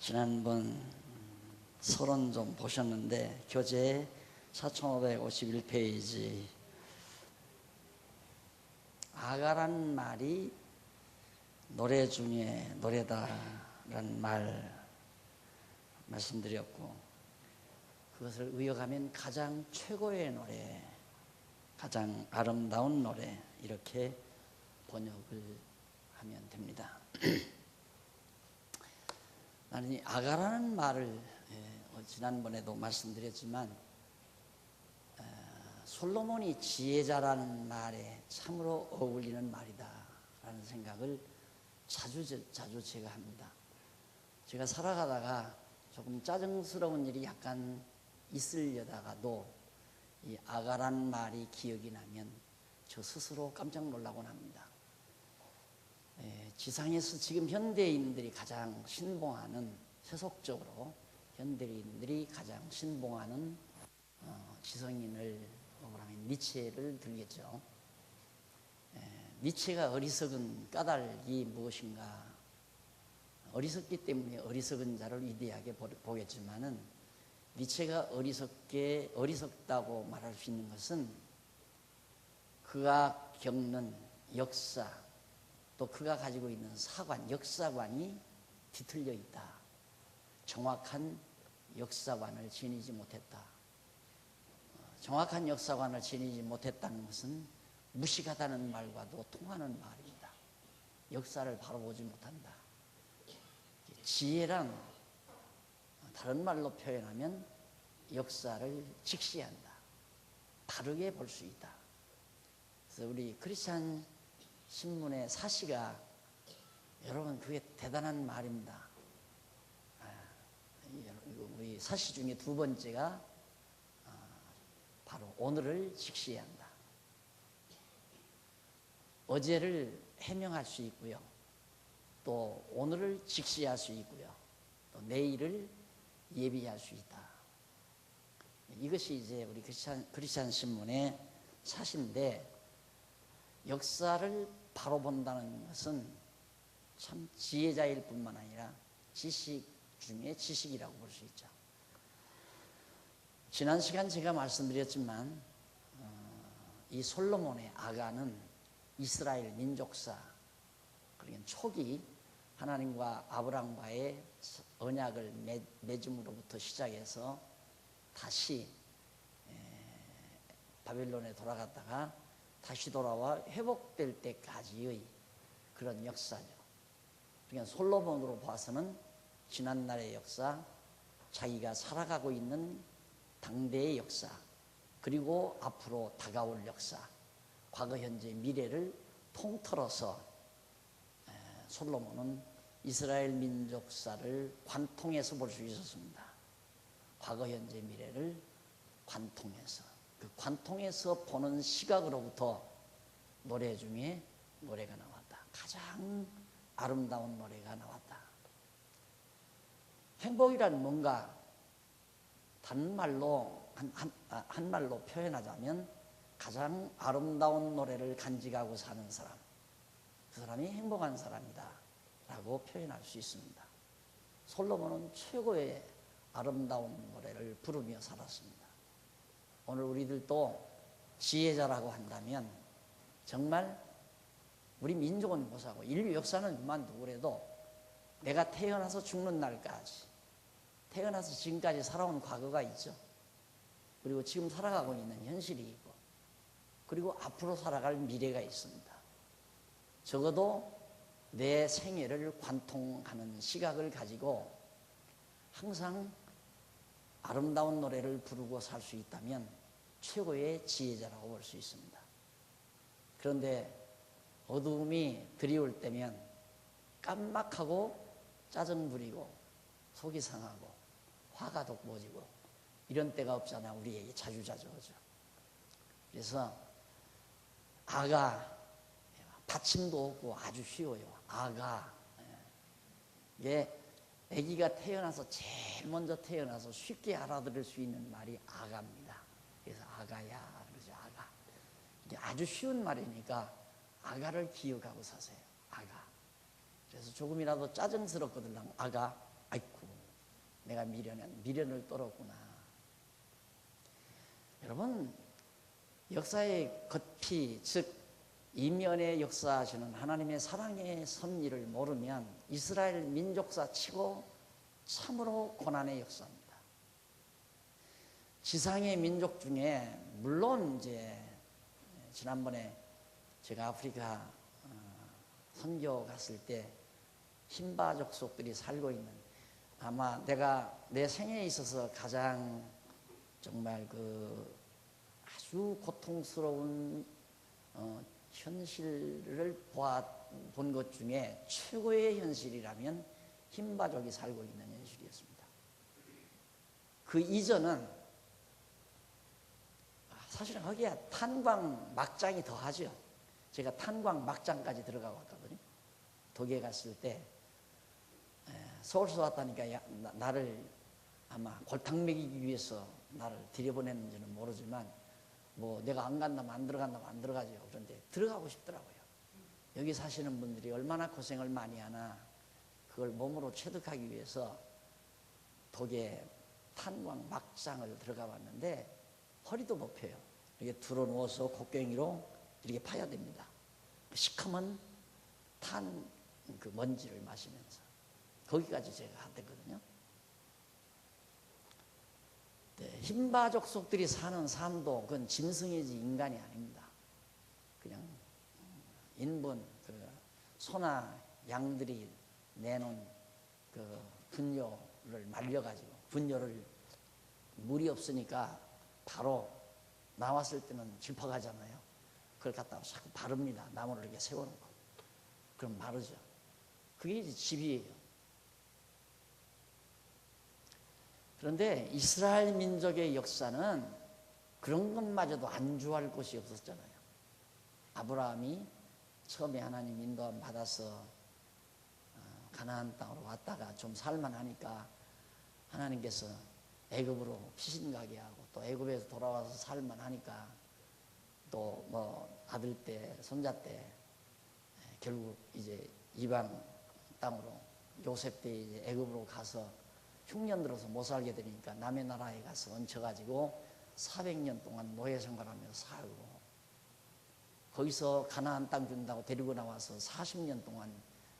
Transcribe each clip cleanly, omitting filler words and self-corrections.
지난번 서론 좀 보셨는데 교재 4551페이지 아가란 말이 노래 중에 노래다라는 말씀드렸고, 그것을 의역하면 가장 최고의 노래, 가장 아름다운 노래, 이렇게 번역을 하면 됩니다. 나는 이 아가라는 말을 지난번에도 말씀드렸지만 솔로몬이 지혜자라는 말에 참으로 어울리는 말이다 라는 생각을 자주 제가 합니다. 제가 살아가다가 조금 짜증스러운 일이 약간 있으려다가도 이 아가란 말이 기억이 나면 저 스스로 깜짝 놀라곤 합니다. 지상에서 지금 현대인들이 가장 신봉하는, 세속적으로 현대인들이 가장 신봉하는 지성인을 뭐라면 니체를 들겠죠. 니체가 어리석은 까닭이 무엇인가? 어리석기 때문에 어리석은 자를 위대하게 보겠지만은, 니체가 어리석다고 말할 수 있는 것은 그가 겪는 역사, 또 그가 가지고 있는 역사관이 뒤틀려 있다. 정확한 역사관을 지니지 못했다. 정확한 역사관을 지니지 못했다는 것은 무식하다는 말과도 통하는 말입니다. 역사를 바로 보지 못한다. 지혜란 다른 말로 표현하면 역사를 직시한다. 바르게 볼 수 있다. 그래서 우리 크리스찬 신문의 사시가, 여러분 그게 대단한 말입니다. 우리 사시 중에 두 번째가 바로 오늘을 직시해야 한다. 어제를 해명할 수 있고요, 또 오늘을 직시할 수 있고요, 또 내일을 예비할 수 있다. 이것이 이제 우리 크리스찬 신문의 사시인데, 역사를 바로 본다는 것은 참 지혜자일 뿐만 아니라 지식 중에 지식이라고 볼 수 있죠. 지난 시간 제가 말씀드렸지만 이 솔로몬의 아가는 이스라엘 민족사, 그러니까 초기 하나님과 아브라함과의 언약을 맺음으로부터 시작해서 다시 바벨론에 돌아갔다가 다시 돌아와 회복될 때까지의 그런 역사죠. 그러니까 솔로몬으로 봐서는 지난날의 역사, 자기가 살아가고 있는 당대의 역사, 그리고 앞으로 다가올 역사, 과거, 현재, 미래를 통틀어서 솔로몬은 이스라엘 민족사를 관통해서 볼 수 있었습니다. 과거, 현재, 미래를 관통해서, 그 관통해서 보는 시각으로부터 노래 중에 노래가 나왔다. 가장 아름다운 노래가 나왔다. 행복이란 뭔가 단말로 한 말로 표현하자면 가장 아름다운 노래를 간직하고 사는 사람, 그 사람이 행복한 사람이다 라고 표현할 수 있습니다. 솔로몬은 최고의 아름다운 노래를 부르며 살았습니다. 오늘 우리들도 지혜자라고 한다면 정말 우리 민족은 고사하고 인류 역사는 그만두고라도 내가 태어나서 죽는 날까지, 태어나서 지금까지 살아온 과거가 있죠. 그리고 지금 살아가고 있는 현실이 있고, 그리고 앞으로 살아갈 미래가 있습니다. 적어도 내 생애를 관통하는 시각을 가지고 항상 아름다운 노래를 부르고 살 수 있다면 최고의 지혜자라고 볼 수 있습니다. 그런데 어두움이 드리울 때면 깜빡하고 짜증 부리고 속이 상하고 화가 돋구어지고 이런 때가 없잖아. 우리에게 자주자주 오죠. 그래서 아가, 받침도 없고 아주 쉬워요. 아가, 이게 아기가 태어나서 제일 먼저 태어나서 쉽게 알아들을 수 있는 말이 아가입니다. 그래서 아가야 그러죠. 아가. 이게 아주 쉬운 말이니까 아가를 기억하고 사세요. 아가. 그래서 조금이라도 짜증스럽거든 아가, 아이쿠 내가 미련을 떨었구나. 여러분, 역사의 겉피, 즉 이면에 역사하시는 하나님의 사랑의 섭리를 모르면 이스라엘 민족사 치고 참으로 고난의 역사입니다. 지상의 민족 중에 물론 이제 지난번에 제가 아프리카 선교 갔을 때 힌바 족속들이 살고 있는, 아마 내가 내 생애에 있어서 가장 정말 아주 고통스러운 현실을 본 것 중에 최고의 현실이라면 힌바족이 살고 있는 현실이었습니다. 그 이전은 사실은 거기에 탄광 막장이 더하죠. 제가 탄광 막장까지 들어가 왔거든요. 독일에 갔을 때 서울서 왔다니까 나를 아마 골탕 먹이기 위해서 나를 들여보냈는지는 모르지만 뭐 내가 안 간다면 안 들어간다면 안 들어가죠. 그런데 들어가고 싶더라고요. 여기 사시는 분들이 얼마나 고생을 많이 하나 그걸 몸으로 체득하기 위해서 독에 탄광 막장을 들어가 봤는데 허리도 못 펴요. 이렇게 들어 누워서 곡괭이로 이렇게 파야 됩니다. 시커먼 그 먼지를 마시면서 거기까지 제가 갔거든요. 네, 힌바족 속들이 사는 삶도 그건 짐승이지 인간이 아닙니다. 그냥 인분, 소나 양들이 내놓은 분뇨를 말려가지고, 분뇨를 물이 없으니까 바로 나왔을 때는 질퍽하잖아요. 그걸 갖다가 자꾸 바릅니다. 나무를 이렇게 세워놓고. 그럼 마르죠. 그게 이제 집이에요. 그런데 이스라엘 민족의 역사는 그런 것마저도 안주할 곳이 없었잖아요. 아브라함이 처음에 하나님 인도함 받아서 가나안 땅으로 왔다가 좀 살만하니까 하나님께서 애굽으로 피신가게 하고, 또 애굽에서 돌아와서 살만하니까 또 뭐 아들 때 손자 때 결국 이제 이방 땅으로 요셉 때 이제 애굽으로 가서 흉년 들어서 못 살게 되니까 남의 나라에 가서 얹혀가지고 400년 동안 노예 생활하며 살고, 거기서 가나안 땅 준다고 데리고 나와서 40년 동안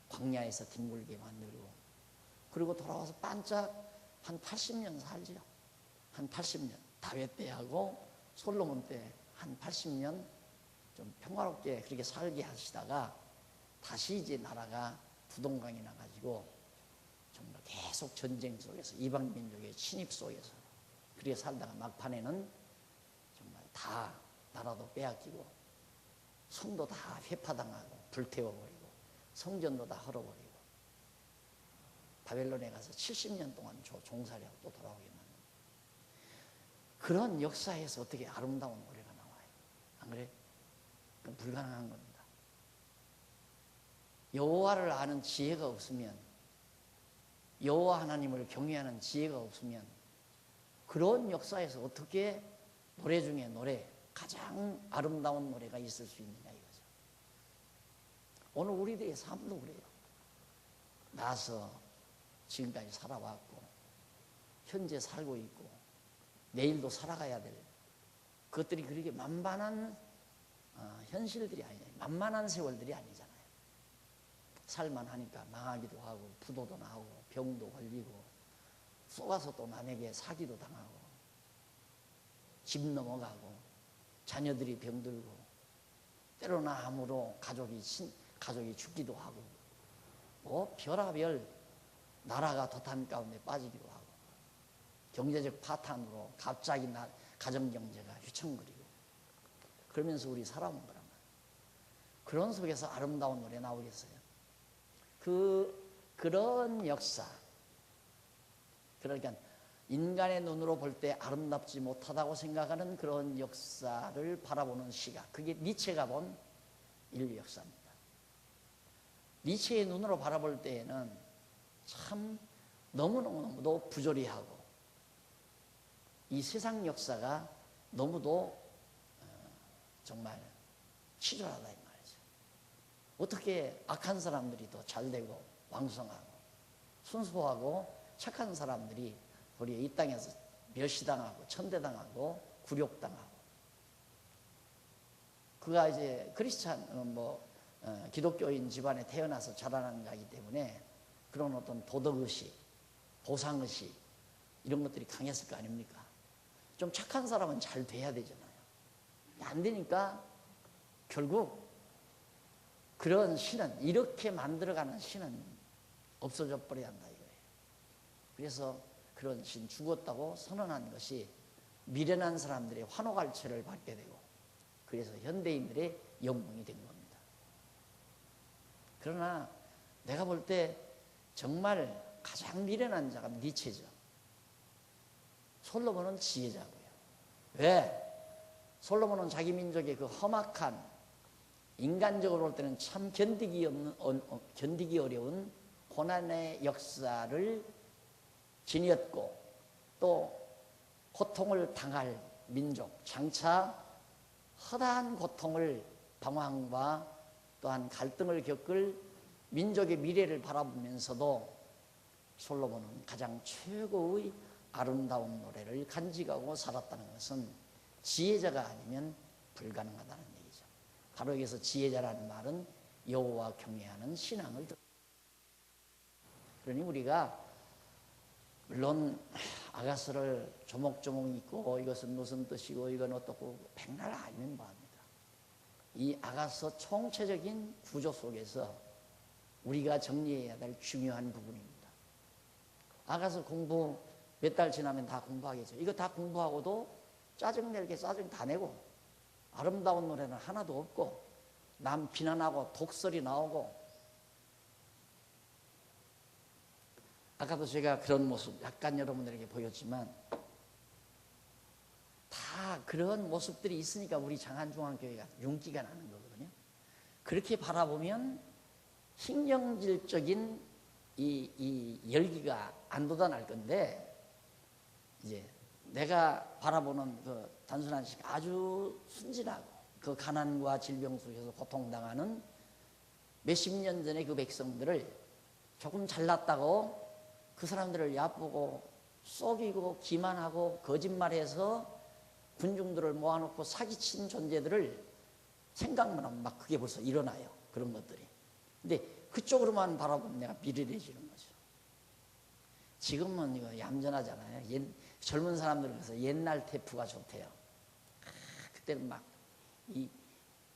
광야에서 뒹굴게 만들고, 그리고 돌아와서 반짝 한 80년 살죠. 한 80년. 다윗 때하고 솔로몬 때 한 80년 좀 평화롭게 그렇게 살게 하시다가 다시 이제 나라가 부동강이 나가지고 정말 계속 전쟁 속에서 이방 민족의 침입 속에서 그렇게 살다가 막판에는 정말 다 나라도 빼앗기고 성도 다 회파당하고 불태워버리고 성전도 다 헐어버리고 바벨론에 가서 70년 동안 종살이하고 또 돌아오게 만든, 그런 역사에서 어떻게 아름다운 노래가 나와요? 안 그래? 그건 불가능한 겁니다. 여호와를 아는 지혜가 없으면, 여호와 하나님을 경외하는 지혜가 없으면 그런 역사에서 어떻게 노래 중에 가장 아름다운 노래가 있을 수 있느냐 이거죠. 오늘 우리들의 삶도 그래요. 나서 지금까지 살아왔고 현재 살고 있고 내일도 살아가야 될 그것들이 그렇게 만만한 현실들이 아니잖아요. 만만한 세월들이 아니잖아요. 살만하니까 망하기도 하고 부도도 나고 병도 걸리고 쏘가서 또 남에게 사기도 당하고 집 넘어가고 자녀들이 병들고 때로는 암으로 가족이 죽기도 하고 뭐 별하별 나라가 도탄 가운데 빠지기도 하고 경제적 파탄으로 갑자기 가정경제가 휘청거리고 그러면서 우리 살아온 거란 말이에요. 그런 속에서 아름다운 노래 나오겠어요? 그런 역사, 그러니까 인간의 눈으로 볼 때 아름답지 못하다고 생각하는 그런 역사를 바라보는 시각, 그게 니체가 본 인류 역사입니다. 니체의 눈으로 바라볼 때에는 참 너무너무도 부조리하고 이 세상 역사가 너무도 정말 치졸하다 이 말이죠. 어떻게 악한 사람들이 더 잘되고 왕성하고 순수하고 착한 사람들이 우리 이 땅에서 멸시당하고 천대당하고 굴욕당하고, 그가 이제 크리스찬 기독교인 집안에 태어나서 자라난 자이기 때문에 그런 어떤 도덕의식, 보상의식 이런 것들이 강했을 거 아닙니까? 좀 착한 사람은 잘 돼야 되잖아요. 안 되니까 결국 그런 신은, 이렇게 만들어가는 신은 없어져 버려야 한다 이거예요. 그래서 그런 신 죽었다고 선언한 것이 미련한 사람들의 환호갈채를 받게 되고, 그래서 현대인들의 영웅이 된 겁니다. 그러나 내가 볼 때 정말 가장 미련한 자가 니체죠. 솔로몬은 지혜자고요. 왜? 솔로몬은 자기 민족의 그 험악한, 인간적으로 볼 때는 참 견디기 어려운 고난의 역사를 지녔고, 또 고통을 당할 민족, 장차 허다한 고통을, 방황과 또한 갈등을 겪을 민족의 미래를 바라보면서도 솔로몬은 가장 최고의 아름다운 노래를 간직하고 살았다는 것은 지혜자가 아니면 불가능하다는 얘기죠. 바로 여기서 지혜자라는 말은 여호와 경외하는 신앙을 뜻합니다. 그러니 우리가 물론 아가서를 조목조목 읽고 이것은 무슨 뜻이고 이건 어떻고 백날 알면 뭐합니다. 이 아가서 총체적인 구조 속에서 우리가 정리해야 될 중요한 부분입니다. 아가서 공부 몇 달 지나면 다 공부하겠죠. 이거 다 공부하고도 짜증낼 게 짜증 다 내고, 아름다운 노래는 하나도 없고, 남 비난하고 독설이 나오고. 아까도 제가 그런 모습 약간 여러분들에게 보였지만, 다 그런 모습들이 있으니까 우리 장안중앙교회가 윤기가 나는 거거든요. 그렇게 바라보면 신경질적인 이 열기가 안 돋아날 건데, 이제 내가 바라보는 그 단순한 아주 순진하고 그 가난과 질병 속에서 고통당하는 몇십 년 전의 그 백성들을 조금 잘났다고 그 사람들을 얕보고 속이고 기만하고 거짓말해서 군중들을 모아놓고 사기친 존재들을 생각만 하면 막 그게 벌써 일어나요. 그런 것들이. 근데 그쪽으로만 바라보면 내가 미련해지는 거죠. 지금은 이거 얌전하잖아요. 젊은 사람들은 그래서 옛날 테프가 좋대요. 그때는 막 이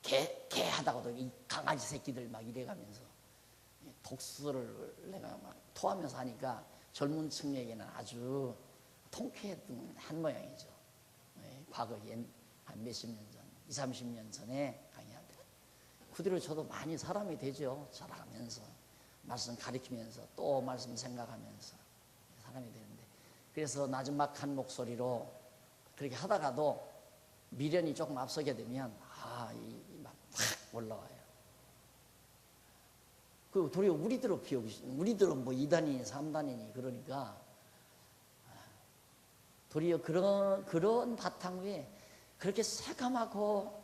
개 하다가도 이 강아지 새끼들 막 이래가면서 독수를 내가 막 토하면서 하니까 젊은 층에게는 아주 통쾌했던 한 모양이죠. 과거 한 몇십 년 전, 20, 30년 전에 강의할 때. 그 뒤로 저도 많이 사람이 되죠. 자라가면서, 말씀 가르치면서, 또 말씀 생각하면서 사람이 되는데, 그래서 나지막한 목소리로 그렇게 하다가도 미련이 조금 앞서게 되면 막 확 올라와요. 그 도리어 우리들은 우리들은 뭐 2단이니 3단이니 그러니까 도리어 그런 바탕 위에 그렇게 새까맣고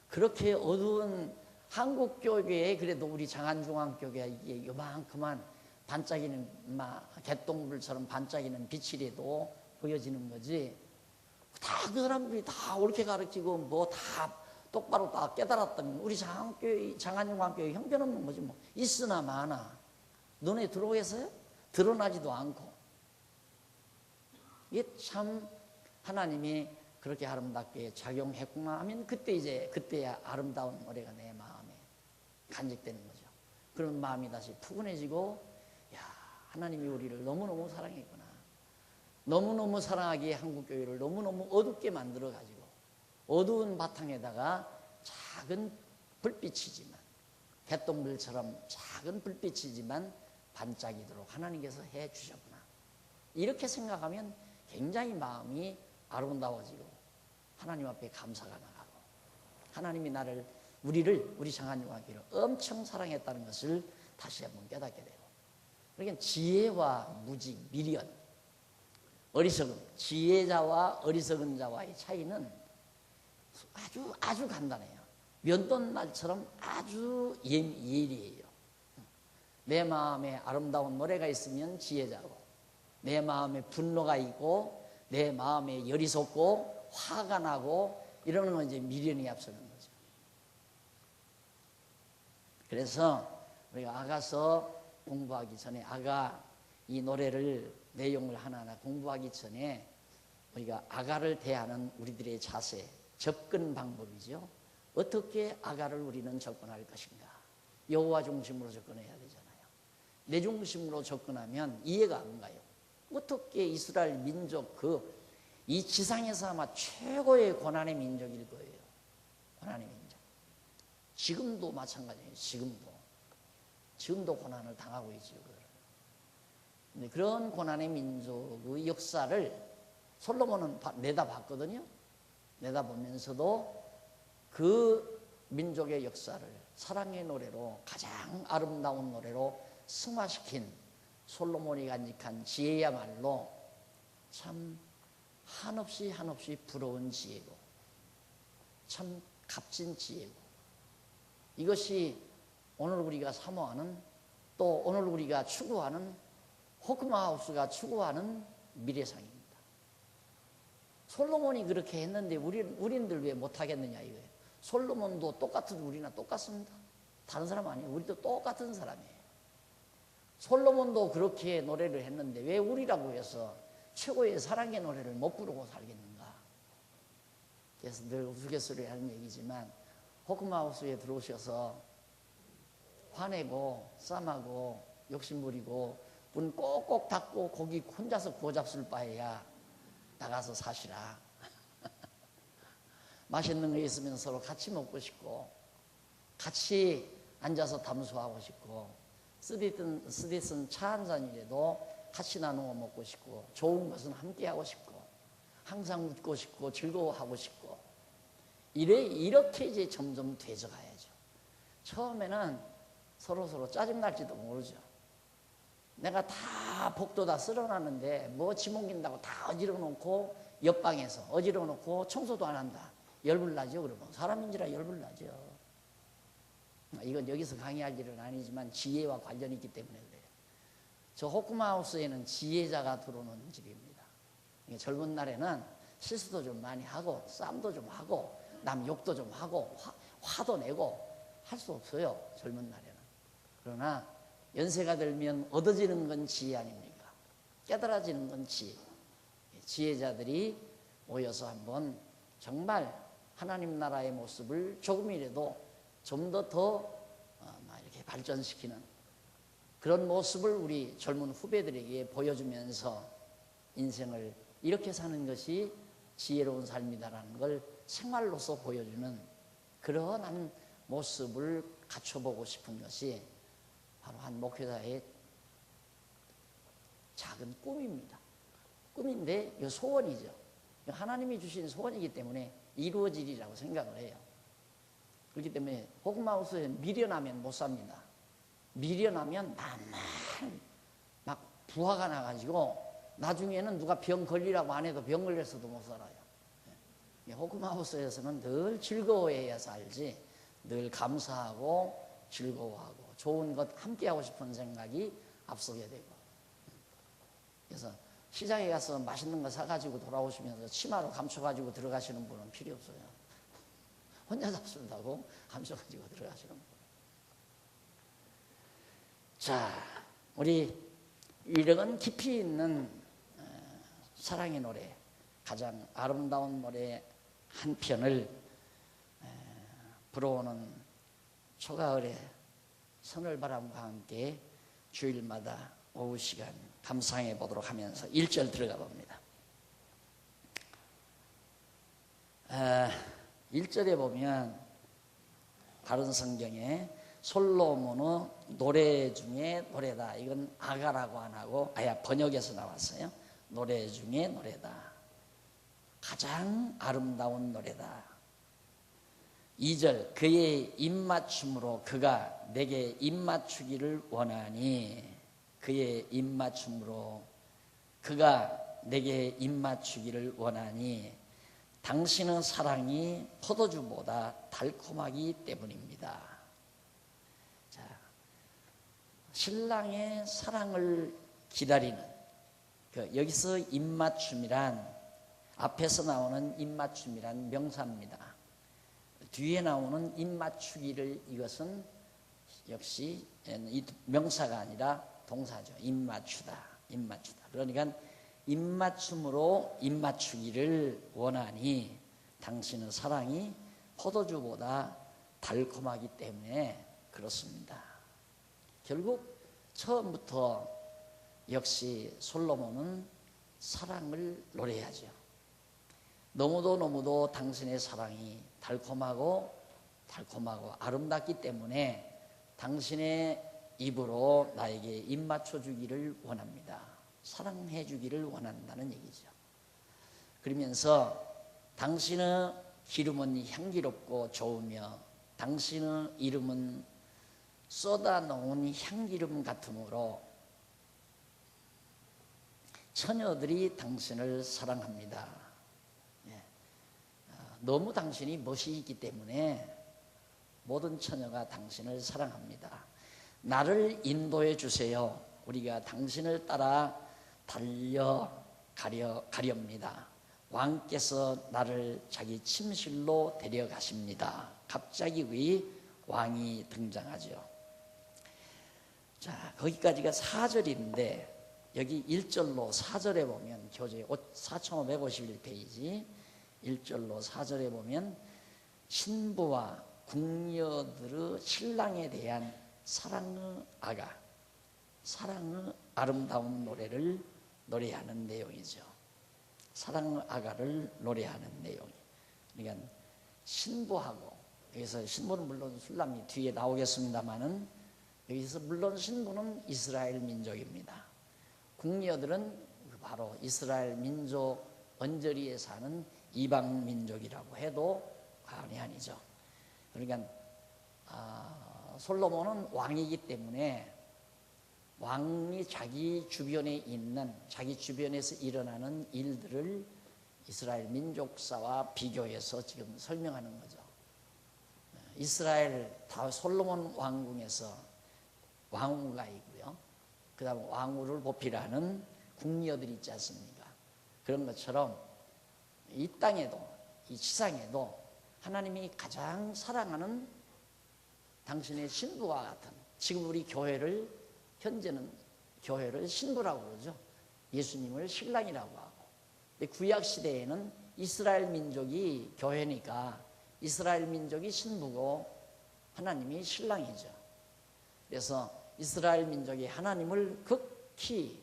그렇게 어두운 한국교회에 그래도 우리 장안중앙교회가 이게 요만큼만 반짝이는 개똥불처럼 반짝이는 빛이라도 보여지는 거지. 다 그 사람들이 다 옳게 가르치고 뭐 다 똑바로 다 깨달았다면 우리 장안중앙교회 형편없는 거지 뭐. 있으나 마나 눈에 들어오겠어요? 드러나지도 않고. 이게 참 하나님이 그렇게 아름답게 작용했구나 하면 그때야 아름다운 노래가 내 마음에 간직되는 거죠. 그런 마음이 다시 푸근해지고, 야, 하나님이 우리를 너무너무 사랑했구나. 너무너무 사랑하기에 한국교회를 너무너무 어둡게 만들어가지고 어두운 바탕에다가 작은 불빛이지만, 개똥들처럼 작은 불빛이지만 반짝이도록 하나님께서 해주셨구나. 이렇게 생각하면 굉장히 마음이 아름다워지고 하나님 앞에 감사가 나가고, 하나님이 우리 장안중앙교회를 엄청 사랑했다는 것을 다시 한번 깨닫게 되고, 그러니까 지혜와 무지, 미련, 어리석음, 지혜자와 어리석은 자와의 차이는 아주 간단해요. 면도날처럼 아주 예리해요. 내 마음에 아름다운 노래가 있으면 지혜자고, 내 마음에 분노가 있고 내 마음에 열이 솟고 화가 나고 이러는 건 이제 미련이 앞서는 거죠. 그래서 우리가 아가서 공부하기 전에 아가 이 노래를 내용을 하나하나 공부하기 전에 우리가 아가를 대하는 우리들의 자세, 접근 방법이죠. 어떻게 아가를 우리는 접근할 것인가. 여호와 중심으로 접근해야 되잖아요. 내 중심으로 접근하면 이해가 안 가요. 어떻게 이스라엘 민족 이 지상에서 아마 최고의 고난의 민족일 거예요. 고난의 민족. 지금도 마찬가지예요. 지금도 고난을 당하고 있죠. 근데 그런 고난의 민족의 역사를 솔로몬은 내다봤거든요. 내다보면서도 그 민족의 역사를 사랑의 노래로 가장 아름다운 노래로 승화시킨 솔로몬이 간직한 지혜야말로 참 한없이 부러운 지혜고 참 값진 지혜고 이것이 오늘 우리가 사모하는 또 오늘 우리가 추구하는 호크마하우스가 추구하는 미래상입니다. 솔로몬이 그렇게 했는데 우리들 왜 못하겠느냐 이거예요. 솔로몬도 똑같은 우리나 똑같습니다. 다른 사람 아니에요. 우리도 똑같은 사람이에요. 솔로몬도 그렇게 노래를 했는데 왜 우리라고 해서 최고의 사랑의 노래를 못 부르고 살겠는가. 그래서 늘 우스갯소리 하는 얘기지만 호크마하우스에 들어오셔서 화내고 싸움하고 욕심부리고 문 꼭꼭 닫고 고기 혼자서 구워 잡술 바에야 나가서 사시라. 맛있는 거 있으면 서로 같이 먹고 싶고 같이 앉아서 담소하고 싶고 쓰디쓴 차 한 잔이라도 같이 나누어 먹고 싶고 좋은 것은 함께 하고 싶고 항상 웃고 싶고 즐거워하고 싶고 이렇게 이제 점점 되져가야죠. 처음에는 서로 짜증날지도 모르죠. 내가 다 복도 다 쓸어놨는데 뭐 지몽긴다고 다 어지러워 놓고 옆방에서 어지러워 놓고 청소도 안 한다. 열불나죠. 그러면 사람인지라 열불나죠. 이건 여기서 강의할 일은 아니지만 지혜와 관련이 있기 때문에 그래요. 저 호크마하우스에는 지혜자가 들어오는 집입니다. 젊은 날에는 실수도 좀 많이 하고 싸움도 좀 하고 남 욕도 좀 하고 화도 내고 할 수 없어요. 젊은 날에는. 그러나 연세가 들면 얻어지는 건 지혜 아닙니까? 깨달아지는 건 지혜. 지혜자들이 모여서 한번 정말 하나님 나라의 모습을 조금이라도 좀 더 이렇게 발전시키는 그런 모습을 우리 젊은 후배들에게 보여주면서 인생을 이렇게 사는 것이 지혜로운 삶이다라는 걸 생활로서 보여주는 그러한 모습을 갖춰보고 싶은 것이 바로 한 목회자의 작은 꿈입니다. 꿈인데 이 소원이죠. 하나님이 주신 소원이기 때문에 이루어지리라고 생각을 해요. 그렇기 때문에 호크마하우스에 미련하면 못 삽니다. 미련하면 만만 막 부하가 나가지고 나중에는 누가 병 걸리라고 안 해도 병 걸려서도 못 살아요. 호크마하우스에서는 늘 즐거워해야 살지 늘 감사하고 즐거워하고 좋은 것 함께하고 싶은 생각이 앞서게 되고 그래서 시장에 가서 맛있는 거 사가지고 돌아오시면서 치마로 감춰가지고 들어가시는 분은 필요 없어요. 혼자 잡순다고 감춰가지고 들어가시는 분. 자, 우리 이런 깊이 있는 사랑의 노래, 가장 아름다운 노래 한 편을 불어오는 초가을의 서늘바람과 함께 주일마다 오후 시간 감상해 보도록 하면서 1절 들어가 봅니다. 1절에 보면 다른 성경에 솔로몬의 노래 중에 노래다. 이건 아가라고 안 하고 번역에서 나왔어요. 노래 중에 노래다. 가장 아름다운 노래다. 2절 그의 입맞춤으로 그가 내게 입맞추기를 원하니 그의 입맞춤으로 그가 내게 입맞추기를 원하니 당신의 사랑이 포도주보다 달콤하기 때문입니다. 자, 신랑의 사랑을 기다리는 여기서 입맞춤이란 앞에서 나오는 입맞춤이란 명사입니다. 뒤에 나오는 입맞추기를 이것은 역시 명사가 아니라 동사죠. 입맞추다. 그러니까 입맞춤으로 입맞추기를 원하니 당신의 사랑이 포도주보다 달콤하기 때문에 그렇습니다. 결국 처음부터 역시 솔로몬은 사랑을 노래하죠. 너무도 당신의 사랑이 달콤하고 아름답기 때문에 당신의 입으로 나에게 입 맞춰주기를 원합니다. 사랑해 주기를 원한다는 얘기죠. 그러면서 당신의 기름은 향기롭고 좋으며 당신의 이름은 쏟아놓은 향기름 같으므로 처녀들이 당신을 사랑합니다. 너무 당신이 멋이 있기 때문에 모든 처녀가 당신을 사랑합니다. 나를 인도해 주세요. 우리가 당신을 따라 달려가렵니다. 왕께서 나를 자기 침실로 데려가십니다. 갑자기 우리 왕이 등장하죠. 자, 거기까지가 4절인데 여기 1절로 4절에 보면 교재 4551페이지 1절로 4절에 보면 신부와 궁녀들의 신랑에 대한 사랑의 아름다운 노래를 노래하는 내용이죠. 사랑의 아가를 노래하는 내용. 그러니까 신부하고, 여기서 신부는 물론 술람이 뒤에 나오겠습니다만은 여기서 물론 신부는 이스라엘 민족입니다. 궁녀들은 바로 이스라엘 민족 언저리에 사는 이방 민족이라고 해도 과언이 아니죠. 그러니까 솔로몬은 왕이기 때문에 왕이 자기 주변에서 일어나는 일들을 이스라엘 민족사와 비교해서 지금 설명하는 거죠. 이스라엘 솔로몬 왕궁에서 왕후가 있고요. 그 다음에 왕후를 보필하는 궁녀들이 있지 않습니까? 그런 것처럼 이 땅에도, 이 지상에도 하나님이 가장 사랑하는 당신의 신부와 같은, 지금 우리 현재는 교회를 신부라고 그러죠. 예수님을 신랑이라고 하고. 근데 구약 시대에는 이스라엘 민족이 교회니까 이스라엘 민족이 신부고 하나님이 신랑이죠. 그래서 이스라엘 민족이 하나님을 극히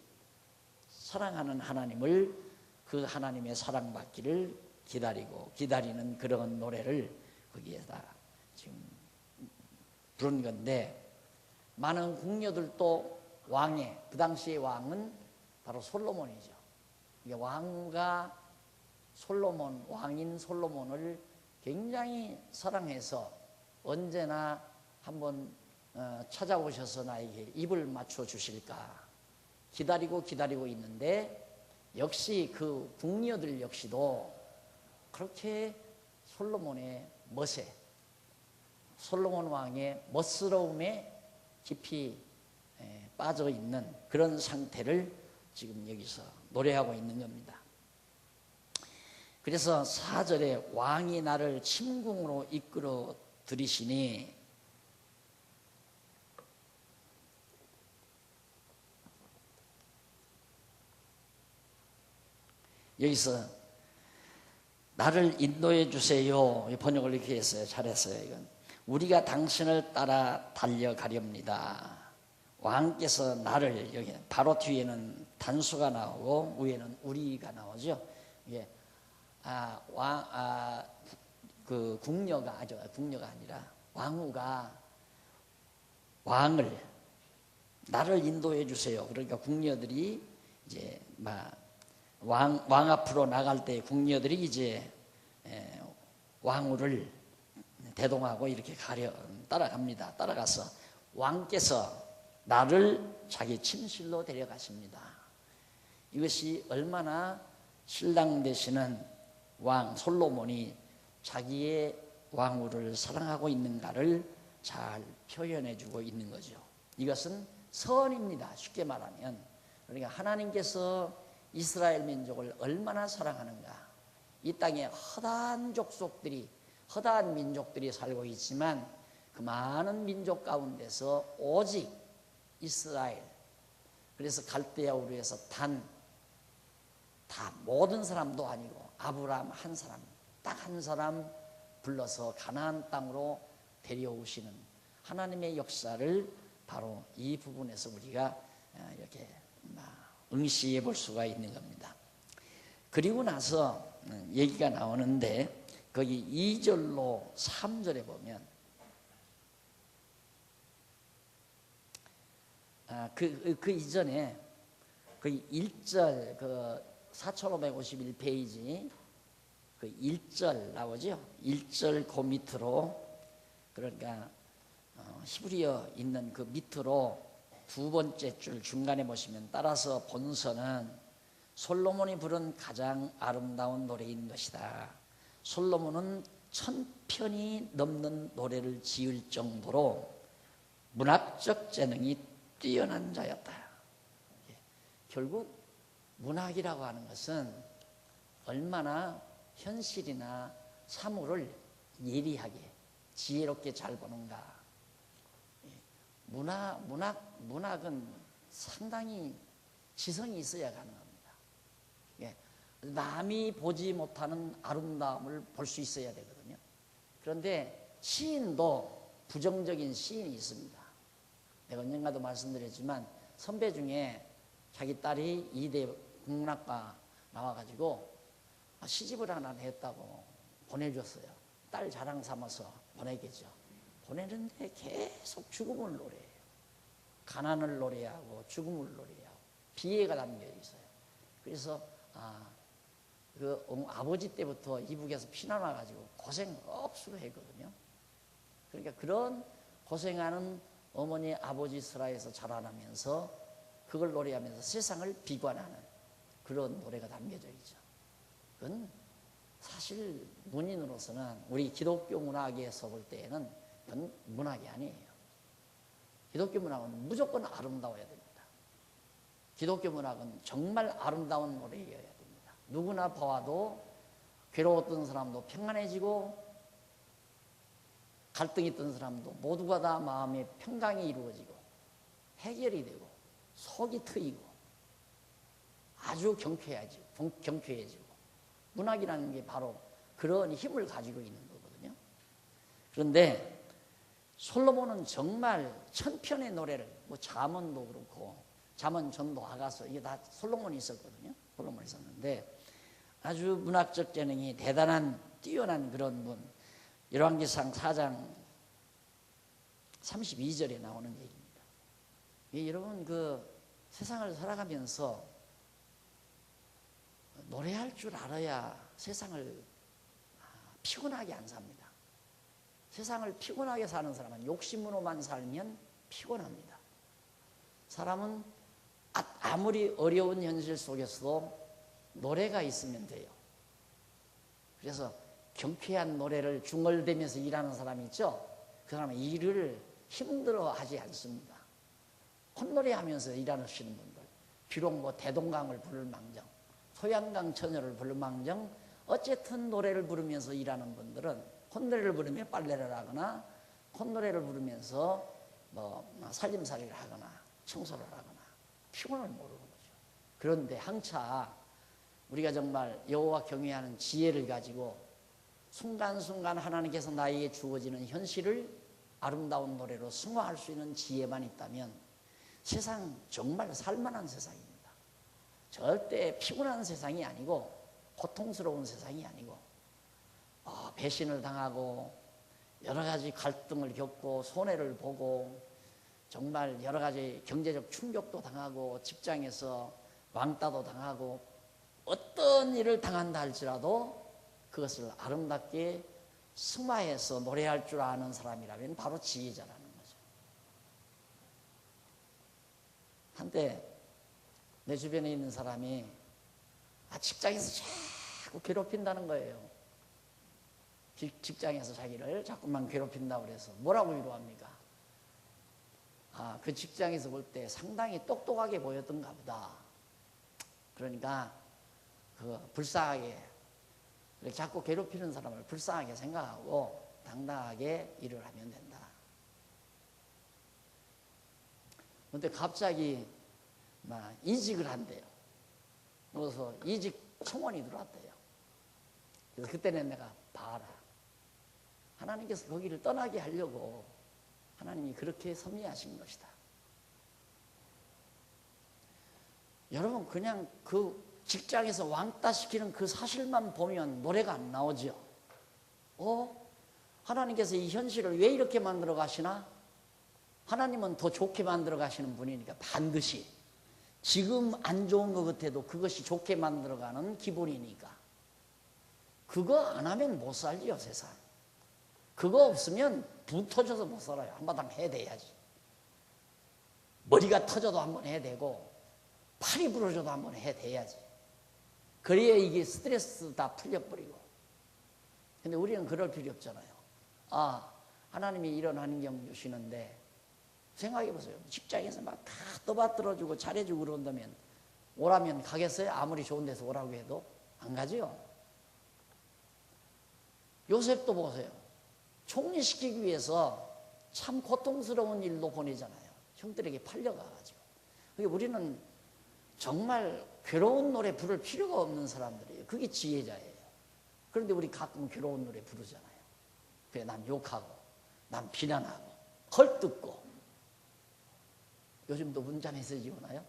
사랑하는 하나님을, 그 하나님의 사랑받기를 기다리는 그런 노래를 거기에다 지금 부른 건데, 많은 궁녀들도 그 당시의 왕은 바로 솔로몬이죠. 왕과 왕인 솔로몬을 굉장히 사랑해서 언제나 한번 찾아오셔서 나에게 입을 맞춰 주실까 기다리고 있는데, 역시 그 궁녀들 역시도 그렇게 솔로몬의 멋에, 솔로몬 왕의 멋스러움에 깊이 빠져 있는 그런 상태를 지금 여기서 노래하고 있는 겁니다. 그래서 4절에 왕이 나를 침궁으로 이끌어 들이시니, 여기서 나를 인도해 주세요. 번역을 이렇게 했어요. 잘했어요. 이건 우리가 당신을 따라 달려가렵니다. 왕께서 나를, 여기 바로 뒤에는 단수가 나오고 위에는 우리가 나오죠. 이게 궁녀가 아니라 왕후가 왕을, 나를 인도해 주세요. 그러니까 궁녀들이 이제 왕 앞으로 나갈 때 궁녀들이 이제 왕후를 대동하고 이렇게 따라갑니다. 따라가서 왕께서 나를 자기 침실로 데려가십니다. 이것이 얼마나 신랑 되시는 왕 솔로몬이 자기의 왕후를 사랑하고 있는가를 잘 표현해 주고 있는 거죠. 이것은 선입니다. 쉽게 말하면. 그러니까 하나님께서 이스라엘 민족을 얼마나 사랑하는가. 이 땅에 허다한 족속들이, 허다한 민족들이 살고 있지만 그 많은 민족 가운데서 오직 이스라엘, 그래서 갈대아 우르에서 다 모든 사람도 아니고 아브라함 한 사람, 딱 한 사람 불러서 가나안 땅으로 데려오시는 하나님의 역사를 바로 이 부분에서 우리가 이렇게 응시해 볼 수가 있는 겁니다. 그리고 나서 얘기가 나오는데 거기 2절로 3절에 보면 그 이전에 그 1절 그 4551페이지 그 1절 나오죠. 1절 그 밑으로, 그러니까 히브리어 있는 그 밑으로 두 번째 줄 중간에 보시면 따라서 본서는 솔로몬이 부른 가장 아름다운 노래인 것이다. 솔로몬은 1000편이 넘는 노래를 지을 정도로 문학적 재능이 뛰어난 자였다. 결국 문학이라고 하는 것은 얼마나 현실이나 사물을 예리하게 지혜롭게 잘 보는가. 문학은 상당히 지성이 있어야 가능합니다. 남이 보지 못하는 아름다움을 볼 수 있어야 되거든요. 그런데 시인도 부정적인 시인이 있습니다. 내가 언젠가도 말씀드렸지만 선배 중에 자기 딸이 2대 국문학과 나와가지고 시집을 하나 냈다고 보내줬어요. 딸 자랑 삼아서 보내겠죠. 보내는데 계속 죽음을 노래해요. 가난을 노래하고 죽음을 노래하고 비애가 담겨 있어요. 그래서 그 아버지 때부터 이북에서 피난 와가지고 고생 억수로 했거든요. 그러니까 그런 고생하는 어머니 아버지 슬하에서 자라나면서 그걸 노래하면서 세상을 비관하는 그런 노래가 담겨져 있죠. 그건 사실 문인으로서는 우리 기독교 문학에서 볼 때에는 그건 문학이 아니에요. 기독교 문학은 무조건 아름다워야 됩니다. 기독교 문학은 정말 아름다운 노래여야 됩니다. 누구나 보아도 괴로웠던 사람도 평안해지고 갈등이 있던 사람도 모두가 다 마음의 평강이 이루어지고 해결이 되고 속이 트이고 아주 경쾌해지고 문학이라는 게 바로 그런 힘을 가지고 있는 거거든요. 그런데 솔로몬은 정말 1000편의 노래를, 뭐 잠언도 그렇고 잠언 전도 아가서 이게 다 솔로몬이 있었거든요. 솔로몬이 있었는데 아주 문학적 재능이 대단한 뛰어난 그런 분. 열왕기상 4장 32절에 나오는 얘기입니다. 여러분 그 세상을 살아가면서 노래할 줄 알아야 세상을 피곤하게 안 삽니다. 세상을 피곤하게 사는 사람은 욕심으로만 살면 피곤합니다. 사람은 아무리 어려운 현실 속에서도 노래가 있으면 돼요. 그래서 경쾌한 노래를 중얼대면서 일하는 사람이 있죠. 그 사람은 일을 힘들어하지 않습니다. 콧노래하면서 일하시는 분들, 비록 뭐 대동강을 부를 망정, 소양강 처녀를 부를 망정, 어쨌든 노래를 부르면서 일하는 분들은 콧노래를 부르며 빨래를 하거나 콧노래를 부르면서 뭐 살림살이를 하거나 청소를 하거나 피곤을 모르는 거죠. 그런데 항차 우리가 정말 여호와 경외하는 지혜를 가지고 순간순간 하나님께서 나에게 주어지는 현실을 아름다운 노래로 승화할 수 있는 지혜만 있다면 세상 정말 살만한 세상입니다. 절대 피곤한 세상이 아니고 고통스러운 세상이 아니고 배신을 당하고 여러 가지 갈등을 겪고 손해를 보고 정말 여러 가지 경제적 충격도 당하고 직장에서 왕따도 당하고 어떤 일을 당한다 할지라도 그것을 아름답게 승화해서 노래할 줄 아는 사람이라면 바로 지혜자라는 거죠. 한때 내 주변에 있는 사람이 직장에서 자꾸 괴롭힌다는 거예요. 직장에서 자기를 자꾸만 괴롭힌다고 그래서 뭐라고 위로합니까? 그 직장에서 볼 때 상당히 똑똑하게 보였던가 보다. 그러니까 그 불쌍하게 자꾸 괴롭히는 사람을 불쌍하게 생각하고 당당하게 일을 하면 된다. 근데 갑자기 막 이직을 한대요. 그래서 이직 청원이 들어왔대요. 그래서 그때는 내가 봐라. 하나님께서 거기를 떠나게 하려고 하나님이 그렇게 섭리하신 것이다. 여러분 그냥 그 직장에서 왕따 시키는 그 사실만 보면 노래가 안 나오죠. 하나님께서 이 현실을 왜 이렇게 만들어 가시나? 하나님은 더 좋게 만들어 가시는 분이니까 반드시 지금 안 좋은 것 같아도 그것이 좋게 만들어 가는 기본이니까 그거 안 하면 못 살지요 세상. 그거 없으면 붕 터져서 못 살아요. 한바탕 해대야지. 머리가 터져도 한번 해대고 팔이 부러져도 한번 해대야지. 그래야 이게 스트레스 다 풀려버리고. 근데 우리는 그럴 필요 없잖아요. 하나님이 이런 환경 주시는데 생각해 보세요. 직장에서 막 다 떠받들어주고 잘해주고 그런다면 오라면 가겠어요? 아무리 좋은 데서 오라고 해도 안 가죠. 요셉도 보세요. 총리시키기 위해서 참 고통스러운 일로 보내잖아요. 형들에게 팔려가가지고. 우리는 정말 괴로운 노래 부를 필요가 없는 사람들이에요. 그게 지혜자예요. 그런데 우리 가끔 괴로운 노래 부르잖아요. 그래, 남 욕하고 남 비난하고 헐뜯고. 요즘도 문자 메시지 오나요?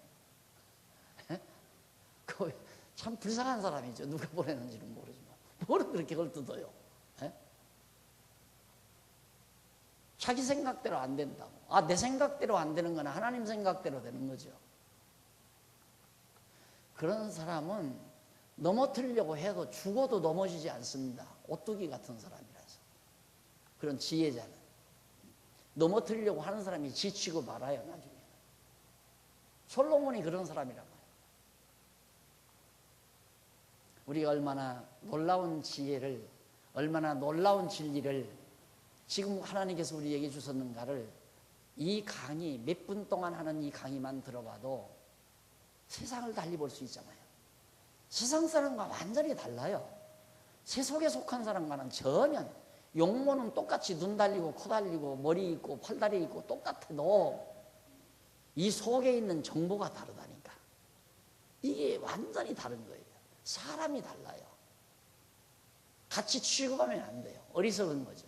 참 불쌍한 사람이죠. 누가 보내는지는 모르지만 뭐를 그렇게 헐뜯어요? 자기 생각대로 안 된다고. 내 생각대로 안 되는 건 하나님 생각대로 되는 거죠. 그런 사람은 넘어뜨리려고 해도 죽어도 넘어지지 않습니다. 오뚜기 같은 사람이라서. 그런 지혜자는 넘어뜨리려고 하는 사람이 지치고 말아요. 나중에는. 솔로몬이 그런 사람이란 말이에요. 우리가 얼마나 놀라운 지혜를, 얼마나 놀라운 진리를 지금 하나님께서 우리에게 주셨는가를 이 강의, 몇 분 동안 하는 이 강의만 들어봐도 세상을 달리 볼 수 있잖아요. 세상 사람과 완전히 달라요. 세속에 속한 사람과는 전혀. 용모는 똑같이 눈 달리고 코 달리고 머리 있고 팔다리 있고 똑같아도 이 속에 있는 정보가 다르다니까. 이게 완전히 다른 거예요. 사람이 달라요. 같이 취급하면 안 돼요. 어리석은 거죠.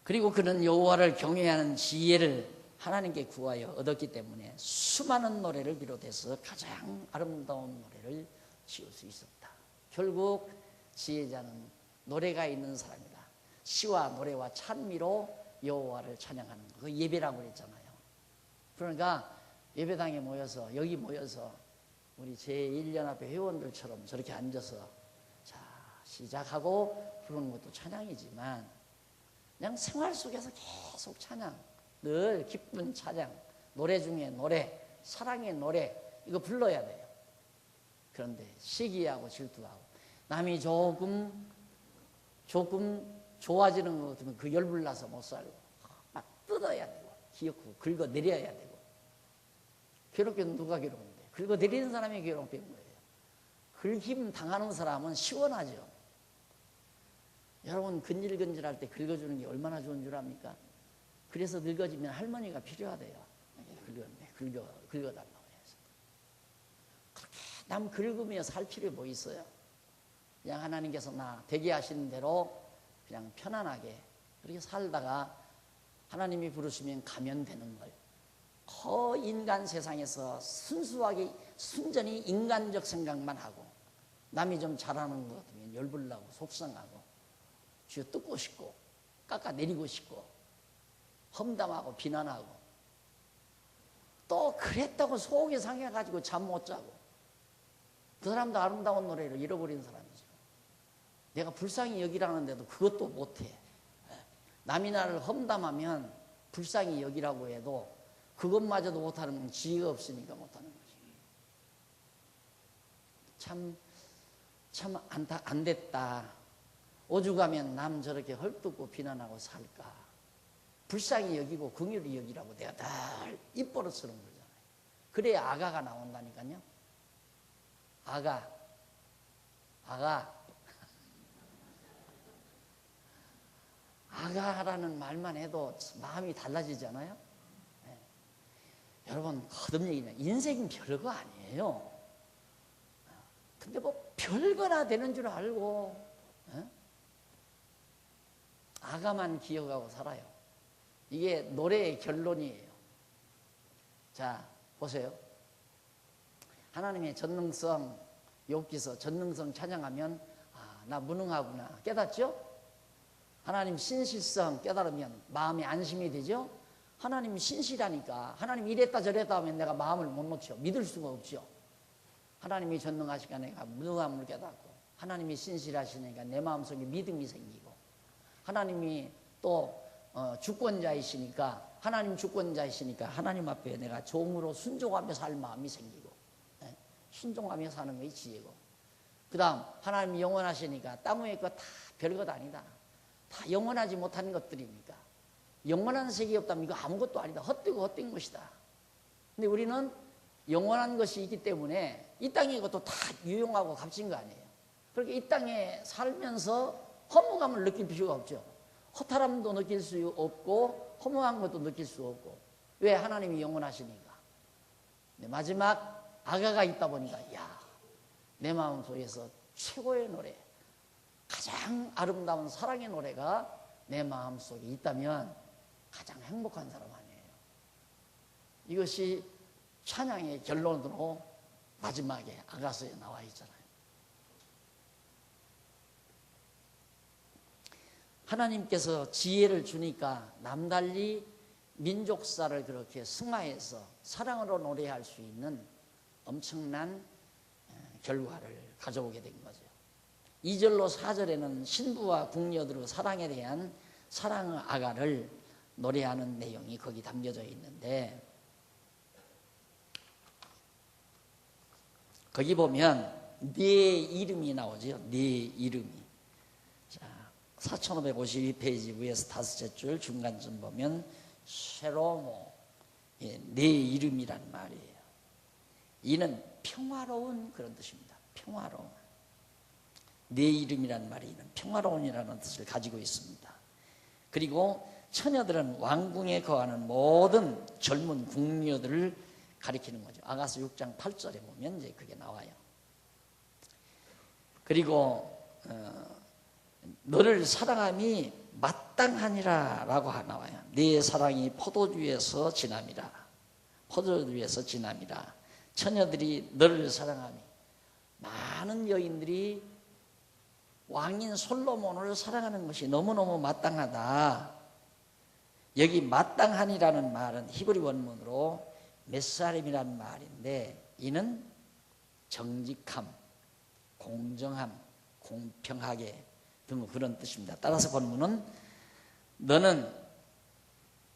그리고 그는 여호와를 경외하는 지혜를 하나님께 구하여 얻었기 때문에 수많은 노래를 비롯해서 가장 아름다운 노래를 지을 수 있었다. 결국 지혜자는 노래가 있는 사람이다. 시와 노래와 찬미로 여호와를 찬양하는 거. 그 예배라고 그랬잖아요. 그러니까 예배당에 모여서 여기 모여서 우리 제1연합회 회원들처럼 저렇게 앉아서 자 시작하고 부르는 것도 찬양이지만 그냥 생활 속에서 계속 찬양, 늘 기쁜 찬양, 노래 중에 노래, 사랑의 노래 이거 불러야 돼요. 그런데 시기하고 질투하고 남이 조금 좋아지는 것 같으면 그 열불나서 못 살고 막 뜯어야 되고 기어코 긁어내려야 되고. 괴롭게는 누가 괴로운데? 긁어내리는 사람이 괴롭힌 거예요. 긁힘 당하는 사람은 시원하죠. 여러분 근질근질할 때 긁어주는 게 얼마나 좋은 줄 압니까? 그래서 늙어지면 할머니가 필요하대요. 긁어달라고 해서. 그렇게 남 긁으며 살 필요 뭐 있어요? 그냥 하나님께서 나 되게 하시는 대로 그냥 편안하게 그렇게 살다가 하나님이 부르시면 가면 되는 걸. 인간 세상에서 순수하게 순전히 인간적 생각만 하고 남이 좀 잘하는 것 같으면 열불나고 속상하고 쥐어 뜯고 싶고 깎아내리고 싶고 험담하고 비난하고 또 그랬다고 속이 상해가지고 잠 못 자고 그 사람도 아름다운 노래를 잃어버린 사람이죠. 내가 불쌍히 여기라는데도 그것도 못해. 남이 나를 험담하면 불쌍히 여기라고 해도 그것마저도 못하는 건 지혜가 없으니까 못하는 거지. 참 안 됐다. 오죽하면 남 저렇게 헐뜯고 비난하고 살까. 불쌍히 여기고 긍휼히 여기라고 내가 늘 입버릇처럼 그러잖아요. 그래야 아가가 나온다니까요. 아가라는 말만 해도 마음이 달라지잖아요. 네. 여러분, 거듭 얘기는 인생은 별거 아니에요. 근데 뭐 별거나 되는 줄 알고 아가만 기억하고 살아요. 이게 노래의 결론이에요. 자, 보세요. 하나님의 전능성, 욥기서 전능성 찬양하면 나 무능하구나 깨닫죠? 하나님 신실성 깨달으면 마음이 안심이 되죠? 하나님 신실하니까 하나님 이랬다 저랬다 하면 내가 마음을 못 놓죠. 믿을 수가 없죠. 하나님이 전능하시니까 내가 무능함을 깨닫고 하나님이 신실하시니까 내 마음속에 믿음이 생기고 하나님이 또 주권자이시니까 하나님 주권자이시니까 하나님 앞에 내가 종으로 순종하며 살 마음이 생기고 순종하며 사는 것이 지혜고 그 다음 하나님이 영원하시니까 땅 위의 것 다 별것 아니다. 다 영원하지 못한 것들이니까 영원한 세계 없다면 이거 아무것도 아니다. 헛되고 헛된 것이다. 근데 우리는 영원한 것이 있기 때문에 이 땅의 것도 다 유용하고 값진 거 아니에요. 그렇게 이 땅에 살면서 허무감을 느낄 필요가 없죠. 허탈함도 느낄 수 없고 허무한 것도 느낄 수 없고 왜? 하나님이 영원하시니까. 마지막 아가가 있다 보니까 내 마음속에서 최고의 노래 가장 아름다운 사랑의 노래가 내 마음속에 있다면 가장 행복한 사람 아니에요. 이것이 찬양의 결론으로 마지막에 아가서에 나와 있잖아요. 하나님께서 지혜를 주니까 남달리 민족사를 그렇게 승화해서 사랑으로 노래할 수 있는 엄청난 결과를 가져오게 된 거죠. 2절로 4절에는 신부와 궁녀들의 사랑에 대한 사랑의 아가를 노래하는 내용이 거기 담겨져 있는데 거기 보면 네 이름이 나오죠. 네 이름이. 자, 4552페이지 위에서 다섯째 줄 중간쯤 보면 쉐로모, 네 이름이란 말이에요. 이는 평화로운 그런 뜻입니다. 평화로운. 네 이름이란 말이 이는 평화로운이라는 뜻을 가지고 있습니다. 그리고 처녀들은 왕궁에 거하는 모든 젊은 궁녀들을 가리키는 거죠. 아가서 6장 8절에 보면 이제 그게 나와요. 그리고 너를 사랑함이 마땅하니라 라고 나와요. 네 사랑이 포도주에서 진함이라. 포도주에서 진함이라. 처녀들이 너를 사랑함이 많은 여인들이 왕인 솔로몬을 사랑하는 것이 너무너무 마땅하다. 여기 마땅하니라는 말은 히브리 원문으로 메사림이라는 말인데 이는 정직함, 공정함, 공평하게 등 그런 뜻입니다. 따라서 본문은 너는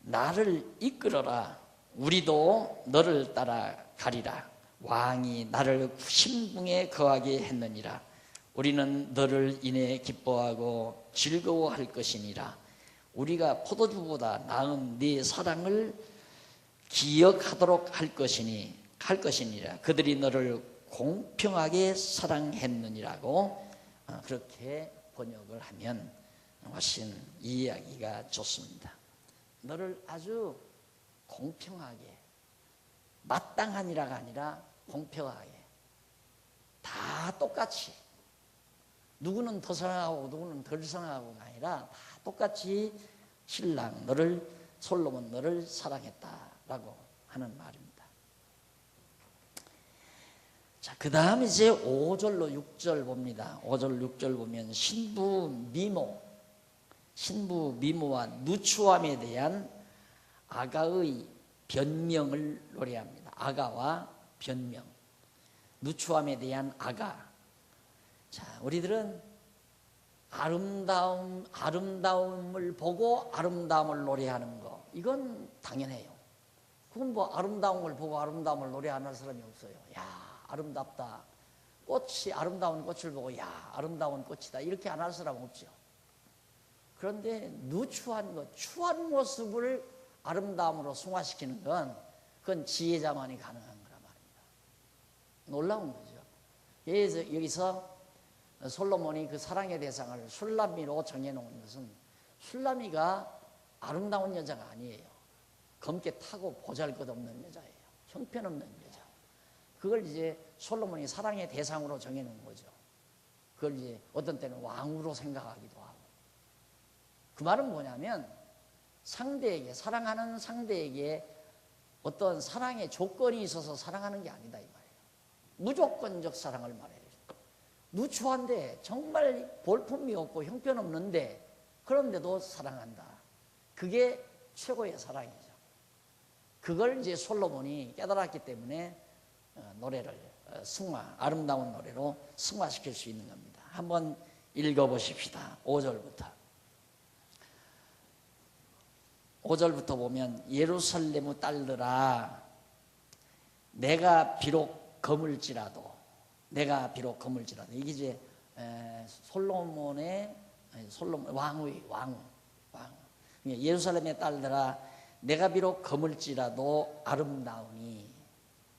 나를 이끌어라. 우리도 너를 따라 가리라. 왕이 나를 신궁에 거하게 했느니라. 우리는 너를 인해 기뻐하고 즐거워할 것이니라. 우리가 포도주보다 나은 네 사랑을 기억하도록 할 것이니라. 그들이 너를 공평하게 사랑했느니라고 그렇게 번역을 하면 훨씬 이해하기가 좋습니다. 너를 아주 공평하게, 마땅하니라가 아니라 공평하게 다 똑같이, 누구는 더 사랑하고 누구는 덜 사랑하고가 아니라 다 똑같이 신랑 너를, 솔로몬 너를 사랑했다라고 하는 말입니다. 자, 그 다음 이제 5절로 6절 봅니다. 5절 6절 보면 신부 미모와 누추함에 대한 아가의 변명을 노래합니다. 아가와 변명, 누추함에 대한 아가. 자, 우리들은 아름다움을 보고 아름다움을 노래하는 거, 이건 당연해요. 그건 뭐 아름다움을 보고 아름다움을 노래 안 할 사람이 없어요. 야, 아름답다. 꽃이, 아름다운 꽃을 보고 야, 아름다운 꽃이다. 이렇게 안 할 사람 없죠. 그런데 누추한 것, 추한 모습을 아름다움으로 승화시키는 건 그건 지혜자만이 가능한 거라 말입니다. 놀라운 거죠. 그래서 여기서 솔로몬이 그 사랑의 대상을 술람미로 정해놓은 것은 술람미가 아름다운 여자가 아니에요. 검게 타고 보잘것없는 여자예요. 형편없는 여자. 그걸 이제 솔로몬이 사랑의 대상으로 정해놓은 거죠. 그걸 이제 어떤 때는 왕으로 생각하기도 하고. 그 말은 뭐냐면 상대에게, 사랑하는 상대에게 어떤 사랑의 조건이 있어서 사랑하는 게 아니다 이 말이에요. 무조건적 사랑을 말해요. 누추한데 정말 볼품이 없고 형편없는데 그런데도 사랑한다. 그게 최고의 사랑이죠. 그걸 이제 솔로몬이 깨달았기 때문에 노래를 아름다운 노래로 승화시킬 수 있는 겁니다. 한번 읽어보십시다. 5절부터 보면 예루살렘의 딸들아 내가 비록 거물지라도 이게 이제 솔로몬 왕 예루살렘의 딸들아 내가 비록 거물지라도 아름다우니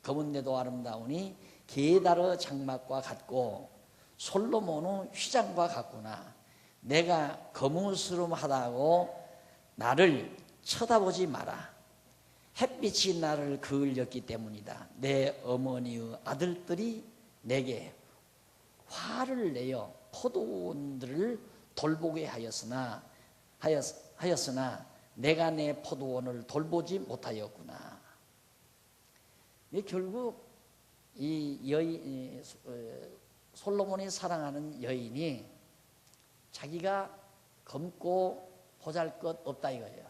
검은데도 아름다우니 게다르 장막과 같고 솔로몬의 휘장과 같구나. 내가 거무스름하다고 나를 쳐다보지 마라. 햇빛이 나를 그을렸기 때문이다. 내 어머니의 아들들이 내게 화를 내어 포도원들을 돌보게 하였으나 내가 내 포도원을 돌보지 못하였구나. 결국 이 솔로몬이 사랑하는 여인이 자기가 검고 보잘것없다 이거예요.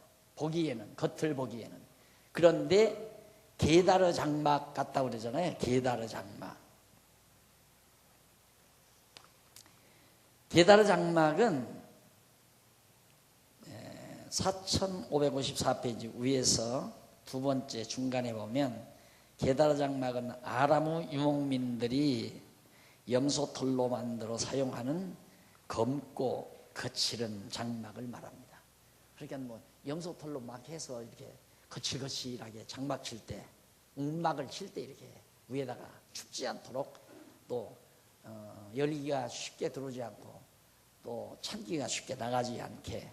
겉을 보기에는. 그런데 게다르 장막 같다고 그러잖아요. 게다르 장막. 게다르 장막은 4554페이지 위에서 두 번째 중간에 보면 게다르 장막은 아람 유목민들이 염소털로 만들어 사용하는 검고 거칠은 장막을 말합니다. 그러니까 뭐 염소털로 막 해서 이렇게 거칠거칠하게 장막 칠 때, 움막을 칠 때 이렇게 위에다가 춥지 않도록 또 열기가 쉽게 들어오지 않고 또 찬기가 쉽게 나가지 않게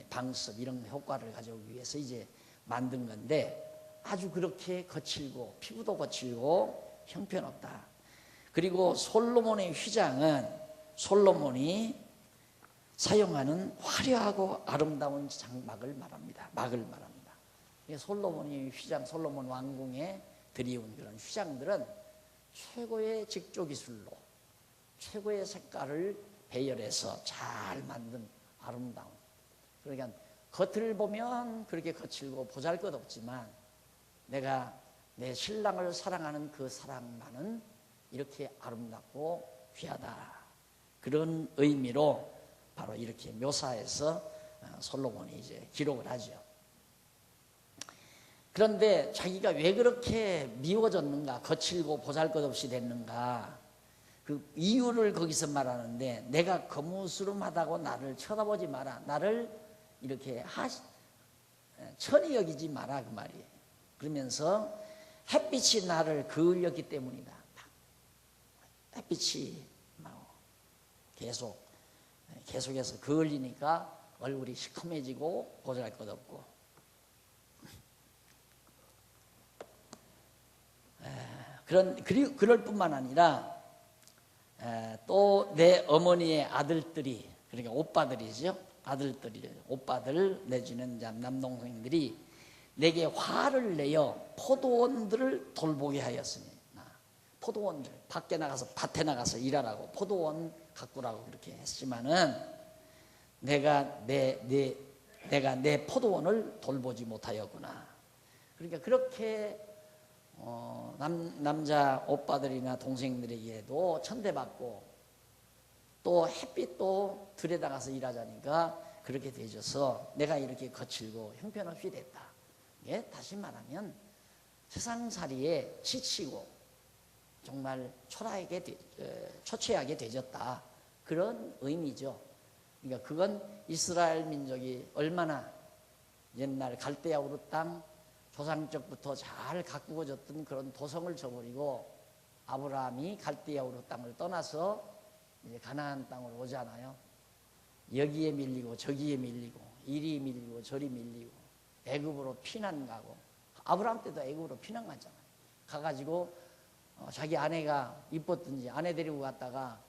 방습 이런 효과를 가져오기 위해서 이제 만든 건데 아주 그렇게 거칠고 피부도 거칠고 형편없다. 그리고 솔로몬의 휘장은 솔로몬이 사용하는 화려하고 아름다운 장막을 말합니다. 솔로몬의 휘장, 솔로몬 왕궁에 들이온 그런 휘장들은 최고의 직조기술로 최고의 색깔을 배열해서 잘 만든 아름다운. 그러니까 겉을 보면 그렇게 거칠고 보잘것없지만 내가 내 신랑을 사랑하는 그 사랑만은 이렇게 아름답고 귀하다. 그런 의미로 바로 이렇게 묘사해서 솔로몬이 이제 기록을 하죠. 그런데 자기가 왜 그렇게 미워졌는가, 거칠고 보잘것없이 됐는가, 그 이유를 거기서 말하는데 내가 거무스름하다고 나를 쳐다보지 마라. 나를 이렇게 천히 여기지 마라 그 말이에요. 그러면서 햇빛이 나를 그을렸기 때문이다. 햇빛이 계속해서 그을리니까 얼굴이 시커매지고 보잘것없고 그럴 뿐만 아니라 또 내 어머니의 아들들이 그러니까 오빠들이죠. 오빠들 내지는 남동생들이 내게 화를 내어 포도원들을 돌보게 하였으니 포도원들 밖에 나가서 밭에 나가서 일하라고 포도원 가꾸라고 그렇게 했지만은 내가 내 포도원을 돌보지 못하였구나. 그러니까 그렇게 남자 오빠들이나 동생들에게도 천대받고 또 햇빛도 들여다가서 일하자니까 그렇게 되져서 내가 이렇게 거칠고 형편없이 됐다. 이게 다시 말하면 세상살이에 지치고 정말 초췌하게 되졌다. 그런 의미죠. 그러니까 그건 이스라엘 민족이 얼마나 옛날 갈대아 우르 땅 조상적부터 잘 가꾸어졌던 그런 도성을 저버리고 아브라함이 갈대아 우르 땅을 떠나서 이제 가나안 땅으로 오잖아요. 여기에 밀리고 저기에 밀리고 이리 밀리고 저리 밀리고 애굽으로 피난 가고, 아브라함 때도 애굽으로 피난 갔잖아요. 가가지고 자기 아내가 이뻤든지 아내 데리고 갔다가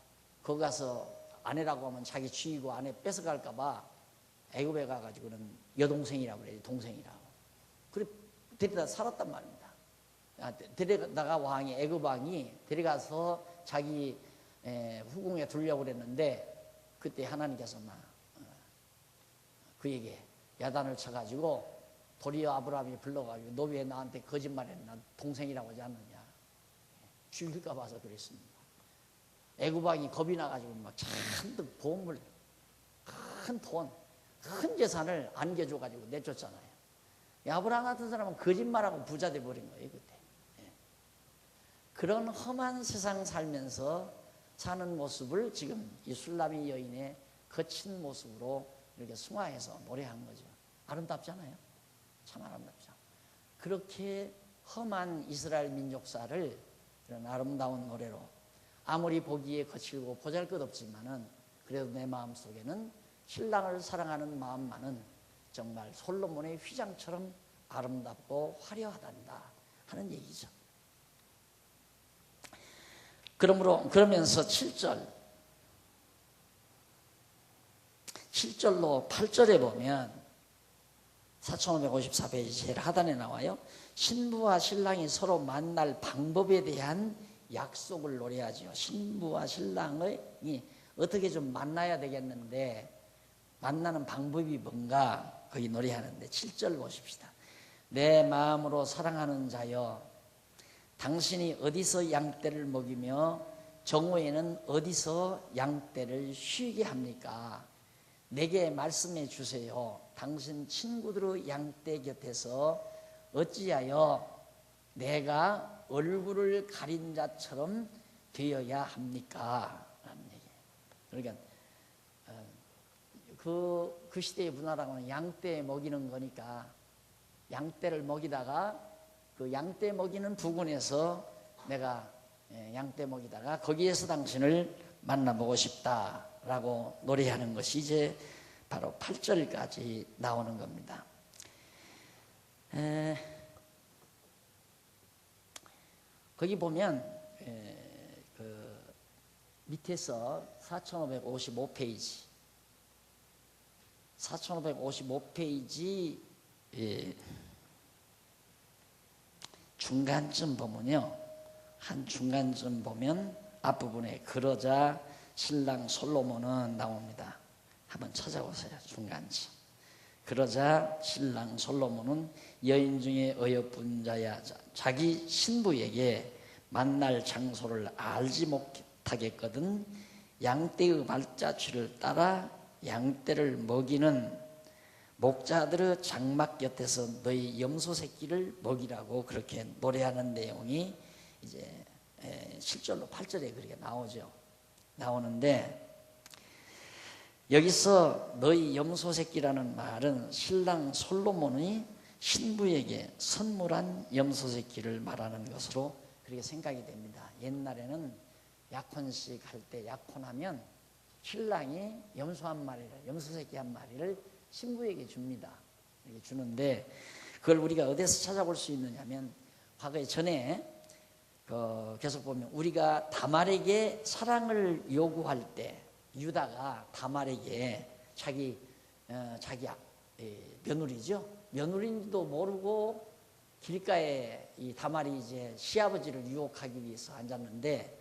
거기 가서 아내라고 하면 자기 취이고 아내 뺏어갈까 봐 애굽에 가가지고는 여동생이라고 그래요. 동생이라고. 그래 데려다 살았단 말입니다. 데려다가 왕이, 애굽 왕이 데려가서 자기 후궁에 두려고 그랬는데 그때 하나님께서 막 그에게 야단을 쳐가지고 도리어 아브라함이 불러가지고 너 왜 나한테 거짓말했나, 동생이라고 하지 않느냐, 죽일까 봐서 그랬습니다. 애굽 왕이 겁이 나가지고 막 잔뜩 보물, 큰 돈, 큰 재산을 안겨줘가지고 내쫓잖아요. 아브라함 같은 사람은 거짓말하고 부자 돼버린 거예요 그때. 그런 험한 세상 살면서 사는 모습을 지금 이 술람이 여인의 거친 모습으로 이렇게 승화해서 노래한 거죠. 아름답잖아요. 참 아름답죠. 그렇게 험한 이스라엘 민족사를 이런 아름다운 노래로, 아무리 보기에 거칠고 보잘것없지만은 그래도 내 마음속에는 신랑을 사랑하는 마음만은 정말 솔로몬의 휘장처럼 아름답고 화려하단다 하는 얘기죠. 그러면서 7절로 8절에 보면 4554페이지 제일 하단에 나와요. 신부와 신랑이 서로 만날 방법에 대한 약속을 노래하죠. 신부와 신랑이 어떻게 좀 만나야 되겠는데 만나는 방법이 뭔가 거기 노래하는데 7절 보십시다. 내 마음으로 사랑하는 자여, 당신이 어디서 양떼를 먹이며 정오에는 어디서 양떼를 쉬게 합니까? 내게 말씀해 주세요. 당신 친구들의 양떼 곁에서 어찌하여 내가 얼굴을 가린 자처럼 되어야 합니까? 라는 얘기예요. 그러니까 그 시대의 문화라고는 양떼 먹이는 거니까 양떼를 먹이다가 그 양떼 먹이는 부근에서 내가 양떼 먹이다가 거기에서 당신을 만나보고 싶다라고 노래하는 것이 이제 바로 8절까지 나오는 겁니다. 거기 보면 그 밑에서 4555페이지 중간쯤 보면요, 한 중간쯤 보면 앞부분에 그러자 신랑 솔로몬은 나옵니다. 한번 찾아보세요. 중간쯤. 그러자 신랑 솔로몬은 여인 중에 어여쁜 자야, 자기 신부에게 만날 장소를 알지 못하겠거든 양떼의 발자취를 따라 양떼를 먹이는 목자들의 장막 곁에서 너희 염소 새끼를 먹이라고 그렇게 노래하는 내용이 이제 7절로 8절에 그렇게 나오는데, 여기서 너희 염소 새끼라는 말은 신랑 솔로몬이 신부에게 선물한 염소 새끼를 말하는 것으로 그렇게 생각이 됩니다. 옛날에는 약혼식 할 때 약혼하면 신랑이 염소 새끼 한 마리를 신부에게 줍니다. 이렇게 주는데 그걸 우리가 어디서 찾아볼 수 있느냐면 과거에 전에 계속 보면 우리가 다말에게 사랑을 요구할 때 유다가 다말에게 자기 며느리죠. 며느리인지도 모르고 길가에 이 다말이 이제 시아버지를 유혹하기 위해서 앉았는데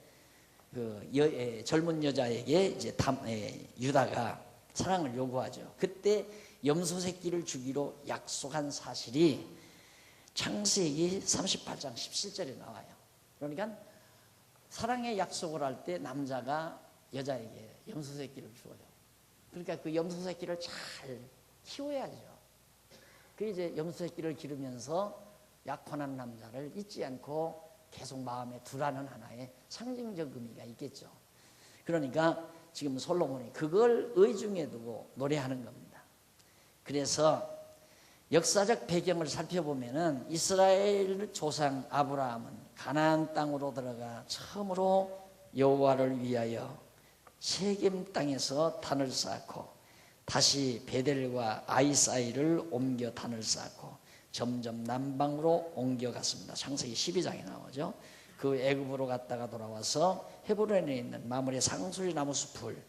젊은 여자에게 이제 유다가 사랑을 요구하죠. 그때 염소 새끼를 주기로 약속한 사실이 창세기 38장 17절에 나와요. 그러니까 사랑의 약속을 할 때 남자가 여자에게 염소 새끼를 주어요. 그러니까 그 염소 새끼를 잘 키워야죠. 그 이제 염소 새끼를 기르면서 약혼한 남자를 잊지 않고 계속 마음에 두라는 하나의 상징적 의미가 있겠죠. 그러니까 지금 솔로몬이 그걸 의중에 두고 노래하는 겁니다. 그래서 역사적 배경을 살펴보면은 이스라엘 조상 아브라함은 가나안 땅으로 들어가 처음으로 여호와를 위하여 세겜 땅에서 단을 쌓고 다시 베델과 아이 사이를 옮겨 단을 쌓고 점점 남방으로 옮겨갔습니다. 창세기 12장에 나오죠. 그 애굽으로 갔다가 돌아와서 헤브론에 있는 마므레 상수리 나무 숲을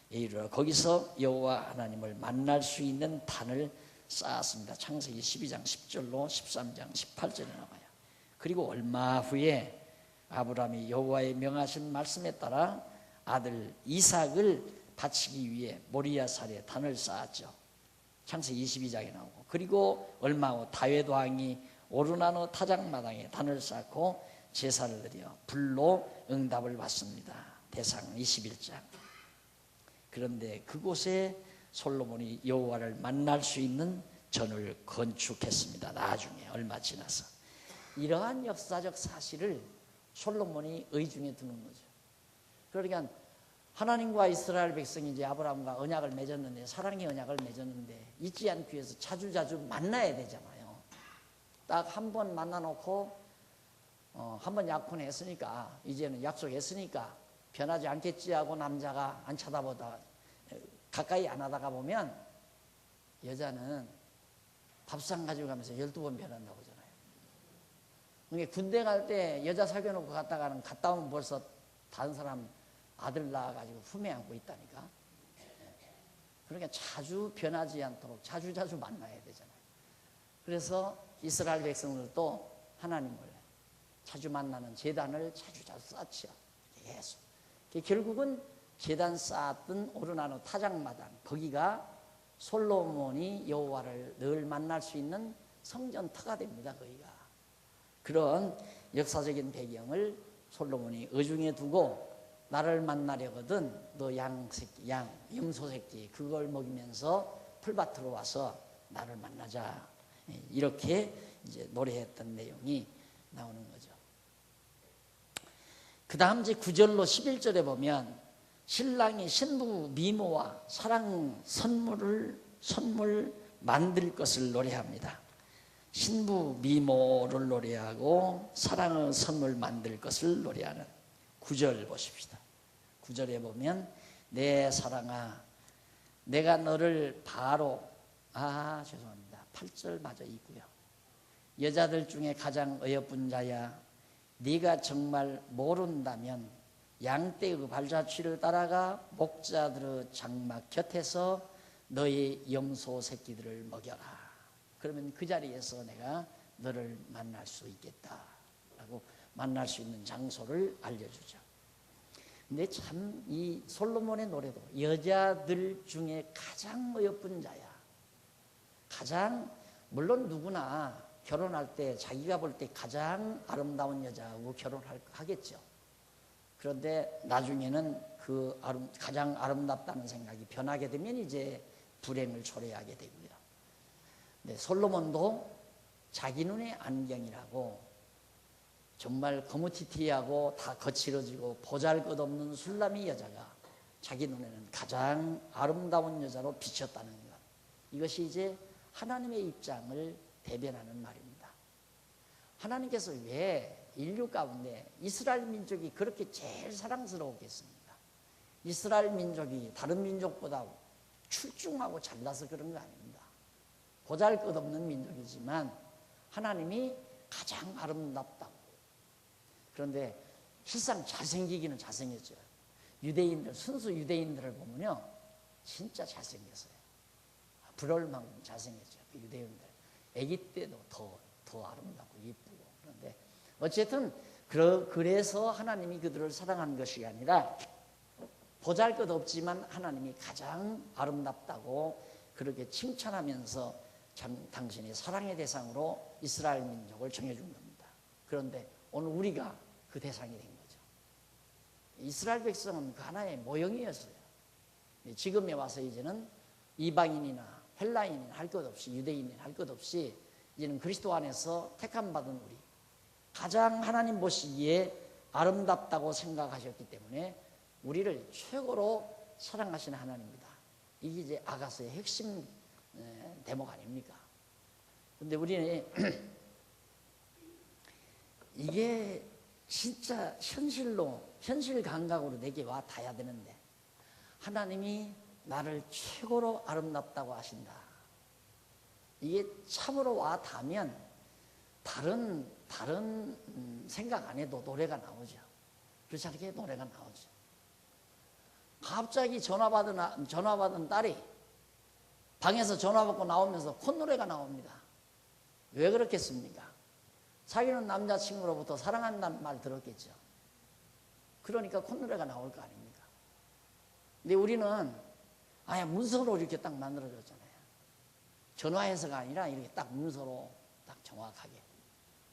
이르러 거기서 여호와 하나님을 만날 수 있는 단을 쌓았습니다. 창세기 12장 10절로 13장 18절에 나와요. 그리고 얼마 후에 아브라함이 여호와의 명하신 말씀에 따라 아들 이삭을 바치기 위해 모리아산에 단을 쌓았죠. 창세기 22장에 나오고, 그리고 얼마 후 다윗 왕이 오르나노 타작마당에 단을 쌓고 제사를 드려 불로 응답을 받습니다. 대상 21장. 그런데 그곳에 솔로몬이 여호와를 만날 수 있는 전을 건축했습니다. 나중에 얼마 지나서. 이러한 역사적 사실을 솔로몬이 의중에 두는 거죠. 그러니까 하나님과 이스라엘 백성이 이제 아브라함과 언약을 맺었는데, 사랑의 언약을 맺었는데 잊지 않기 위해서 자주자주 만나야 되잖아요. 딱 한 번 만나놓고 한 번 약혼했으니까 이제는 약속했으니까 변하지 않겠지 하고 남자가 안 쳐다보다 가까이 안 하다가 보면 여자는 밥상 가지고 가면서 12번 변한다고 하잖아요. 그러니까 군대 갈 때 여자 사귀어놓고 갔다가는 갔다 오면 벌써 다른 사람 아들 낳아가지고 품에 안고 있다니까. 그러니까 자주 변하지 않도록 자주자주 만나야 되잖아요. 그래서 이스라엘 백성들도 하나님을 자주 만나는 제단을 자주자주 쌓죠. 계속. 결국은 제단 쌓았던 오르나노 타작마당, 거기가 솔로몬이 여호와를 늘 만날 수 있는 성전터가 됩니다. 거기가. 그런 역사적인 배경을 솔로몬이 의중에 두고, 나를 만나려거든 너 양새끼, 염소새끼 그걸 먹이면서 풀밭으로 와서 나를 만나자, 이렇게 이제 노래했던 내용이 나오는 거죠. 그 다음 이제 9절로 11절에 보면 신랑이 신부 미모와 사랑 선물 만들 것을 노래합니다. 신부 미모를 노래하고 사랑의 선물 만들 것을 노래하는 9절 보십시다. 9절에 보면 내 사랑아 내가 너를 바로, 죄송합니다. 8절 마저 있고요. 여자들 중에 가장 어여쁜 자야, 네가 정말 모른다면 양떼의 발자취를 따라가 목자들의 장막 곁에서 너의 염소 새끼들을 먹여라. 그러면 그 자리에서 내가 너를 만날 수 있겠다 라고 만날 수 있는 장소를 알려주죠. 근데 참 이 솔로몬의 노래도 여자들 중에 가장 어여쁜 자야, 가장, 물론 누구나 결혼할 때 자기가 볼 때 가장 아름다운 여자하고 결혼하겠죠. 그런데 나중에는 그 가장 아름답다는 생각이 변하게 되면 이제 불행을 초래하게 되고요. 네, 솔로몬도 자기 눈의 안경이라고 정말 거무튀튀하고 다 거칠어지고 보잘것없는 술람이 여자가 자기 눈에는 가장 아름다운 여자로 비쳤다는 것, 이것이 이제 하나님의 입장을 대변하는 말입니다. 하나님께서 왜 인류 가운데 이스라엘 민족이 그렇게 제일 사랑스러웠겠습니까? 이스라엘 민족이 다른 민족보다 출중하고 잘나서 그런 거 아닙니다. 보잘것없는 민족이지만 하나님이 가장 아름답다고. 그런데 실상 잘생기기는 잘생겼죠. 유대인들, 순수 유대인들을 보면요 진짜 잘생겼어요. 부러울 만큼 잘생겼죠. 그 유대인들 아기 때도 더 아름답고 예쁘고. 그런데 어쨌든 그래서 하나님이 그들을 사랑한 것이 아니라 보잘것없지만 하나님이 가장 아름답다고 그렇게 칭찬하면서 당신이 사랑의 대상으로 이스라엘 민족을 정해준 겁니다. 그런데 오늘 우리가 그 대상이 된 거죠. 이스라엘 백성은 그 하나의 모형이었어요. 지금에 와서 이제는 이방인이나 헬라인인 할 것 없이, 유대인인 할 것 없이 이제는 그리스도 안에서 택함 받은 우리, 가장 하나님 보시기에 아름답다고 생각하셨기 때문에 우리를 최고로 사랑하시는 하나님입니다. 이게 이제 아가서의 핵심 대목 아닙니까? 근데 우리는 이게 진짜 현실 감각으로 내게 와 닿아야 되는데, 하나님이 나를 최고로 아름답다고 하신다. 이게 참으로 와 닿으면 다른 생각 안 해도 노래가 나오죠. 그렇지 않게 노래가 나오죠. 갑자기 전화 받은 딸이 방에서 전화 받고 나오면서 콧노래가 나옵니다. 왜 그렇겠습니까? 자기는 남자친구로부터 사랑한다는 말 들었겠죠. 그러니까 콧노래가 나올 거 아닙니까? 근데 우리는 아예 문서로 이렇게 딱 만들어졌잖아요. 전화해서가 아니라 이렇게 딱 문서로 딱 정확하게.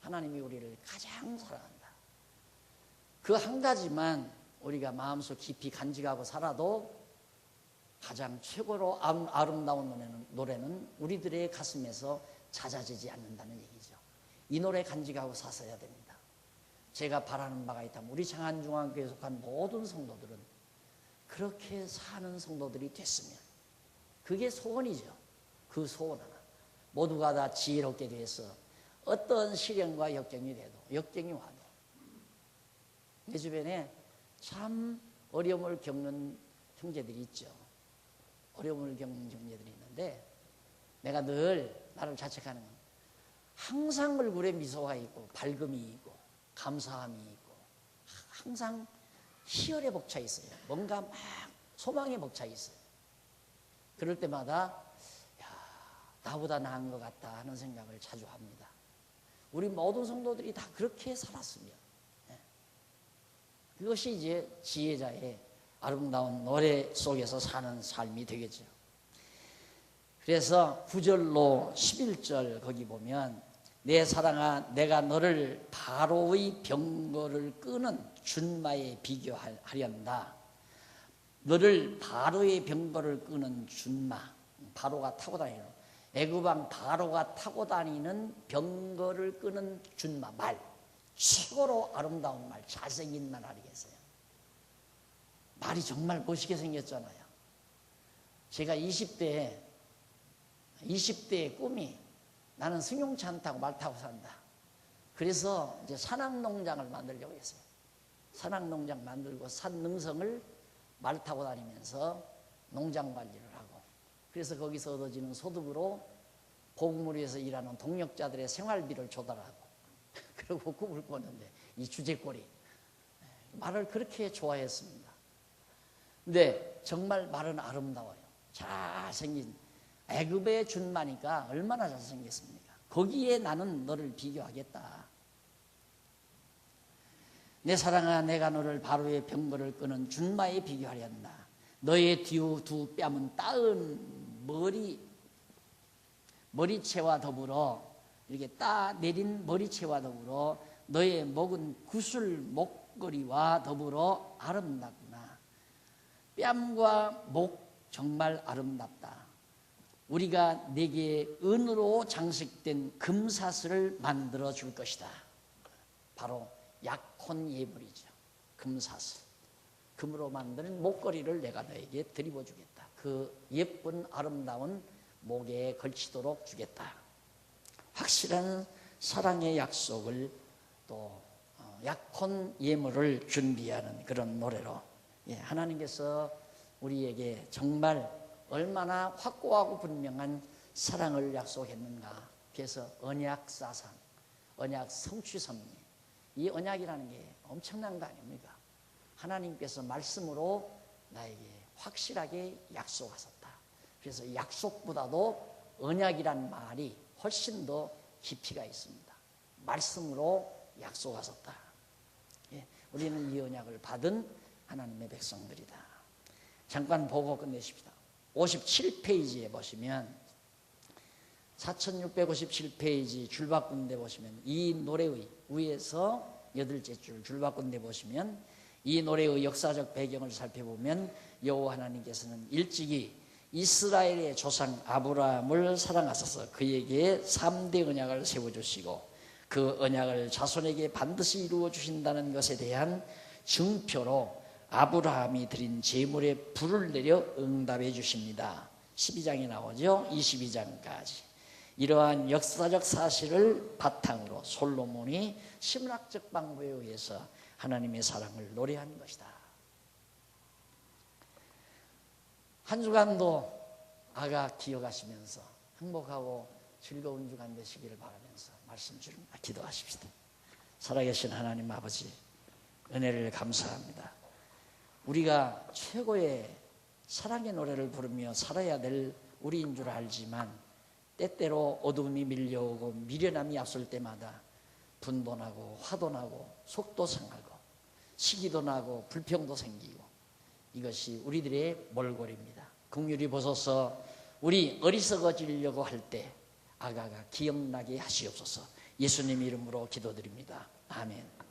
하나님이 우리를 가장 사랑한다. 그 한 가지만 우리가 마음속 깊이 간직하고 살아도 가장 최고로 아름다운 노래는 우리들의 가슴에서 잦아지지 않는다는 얘기죠. 이 노래 간직하고 사셔야 됩니다. 제가 바라는 바가 있다면 우리 장안중앙교회에 속한 모든 성도들은 그렇게 사는 성도들이 됐으면, 그게 소원이죠. 그 소원 하나. 모두가 다 지혜롭게 돼서 어떤 시련과 역경이 와도, 내 주변에 참 어려움을 겪는 형제들이 있죠. 어려움을 겪는 형제들이 있는데, 내가 늘 나를 자책하는 건 항상 얼굴에 미소가 있고 밝음이 있고 감사함이 있고 항상 희열에 벅차 있어요. 뭔가 막 소망에 벅차 있어요. 그럴 때마다 나보다 나은 것 같다 하는 생각을 자주 합니다. 우리 모든 성도들이 다 그렇게 살았으면, 그것이 이제 지혜자의 아름다운 노래 속에서 사는 삶이 되겠죠. 그래서 9절로 11절 거기 보면, 내 사랑아 내가 너를 바로의 병거를 끄는 준마에 비교하련다. 너를 바로의 병거를 끄는 준마, 바로가 타고 다니는, 애굽왕 바로가 타고 다니는 병거를 끄는 준마, 말, 최고로 아름다운 말, 잘생긴 말 아니겠어요? 말이 정말 멋있게 생겼잖아요. 제가 20대의 꿈이 나는 승용차 안 타고 말 타고 산다. 그래서 이제 산악농장을 만들려고 했어요. 산악농장 만들고 산 능성을 말 타고 다니면서 농장 관리를 하고, 그래서 거기서 얻어지는 소득으로 보금무리에서 일하는 동력자들의 생활비를 조달하고, 그리고 꿈을 꿨는데 이 주제거리 말을 그렇게 좋아했습니다. 근데 정말 말은 아름다워요. 잘생긴 애굽의 준마니까 얼마나 잘생겼습니까? 거기에 나는 너를 비교하겠다. 내 사랑아 내가 너를 바로의 병거를 끄는 준마에 비교하련다. 너의 두 뺨은 따은 머리채와 더불어, 이렇게 따 내린 머리채와 더불어 너의 목은 구슬 목걸이와 더불어 아름답구나. 뺨과 목 정말 아름답다. 우리가 내게 은으로 장식된 금사슬을 만들어 줄 것이다. 바로 약혼 예물이죠. 금사슬. 금으로 만든 목걸이를 내가 너에게 드리워 주겠다. 그 예쁜 아름다운 목에 걸치도록 주겠다. 확실한 사랑의 약속을 또 약혼 예물을 준비하는 그런 노래로, 하나님께서 우리에게 정말 얼마나 확고하고 분명한 사랑을 약속했는가. 그래서 언약 사상, 언약 성취 섭리, 이 언약이라는 게 엄청난 거 아닙니까? 하나님께서 말씀으로 나에게 확실하게 약속하셨다. 그래서 약속보다도 언약이란 말이 훨씬 더 깊이가 있습니다. 말씀으로 약속하셨다. 우리는 이 언약을 받은 하나님의 백성들이다. 잠깐 보고 끝내십시다. 57페이지에 보시면, 4657페이지 줄바꾼데 보시면, 이 노래의 위에서 8째 줄바꾼데 보시면, 이 노래의 역사적 배경을 살펴보면 여호와 하나님께서는 일찍이 이스라엘의 조상 아브라함을 사랑하셔서 그에게 3대 언약을 세워주시고, 그 언약을 자손에게 반드시 이루어 주신다는 것에 대한 증표로 아브라함이 드린 제물에 불을 내려 응답해 주십니다. 12장에 나오죠. 22장까지. 이러한 역사적 사실을 바탕으로 솔로몬이 심리학적 방법에 의해서 하나님의 사랑을 노래한 것이다. 한 주간도 아가 기억하시면서 행복하고 즐거운 주간 되시기를 바라면서 말씀 드립니다. 기도하십시다. 살아계신 하나님 아버지, 은혜를 감사합니다. 우리가 최고의 사랑의 노래를 부르며 살아야 될 우리인 줄 알지만 때때로 어둠이 밀려오고 미련함이 앞설 때마다 분도 나고 화도 나고 속도 상하고 시기도 나고 불평도 생기고 이것이 우리들의 몰골입니다. 긍휼히 보소서. 우리 어리석어지려고 할 때 아가가 기억나게 하시옵소서. 예수님 이름으로 기도드립니다. 아멘.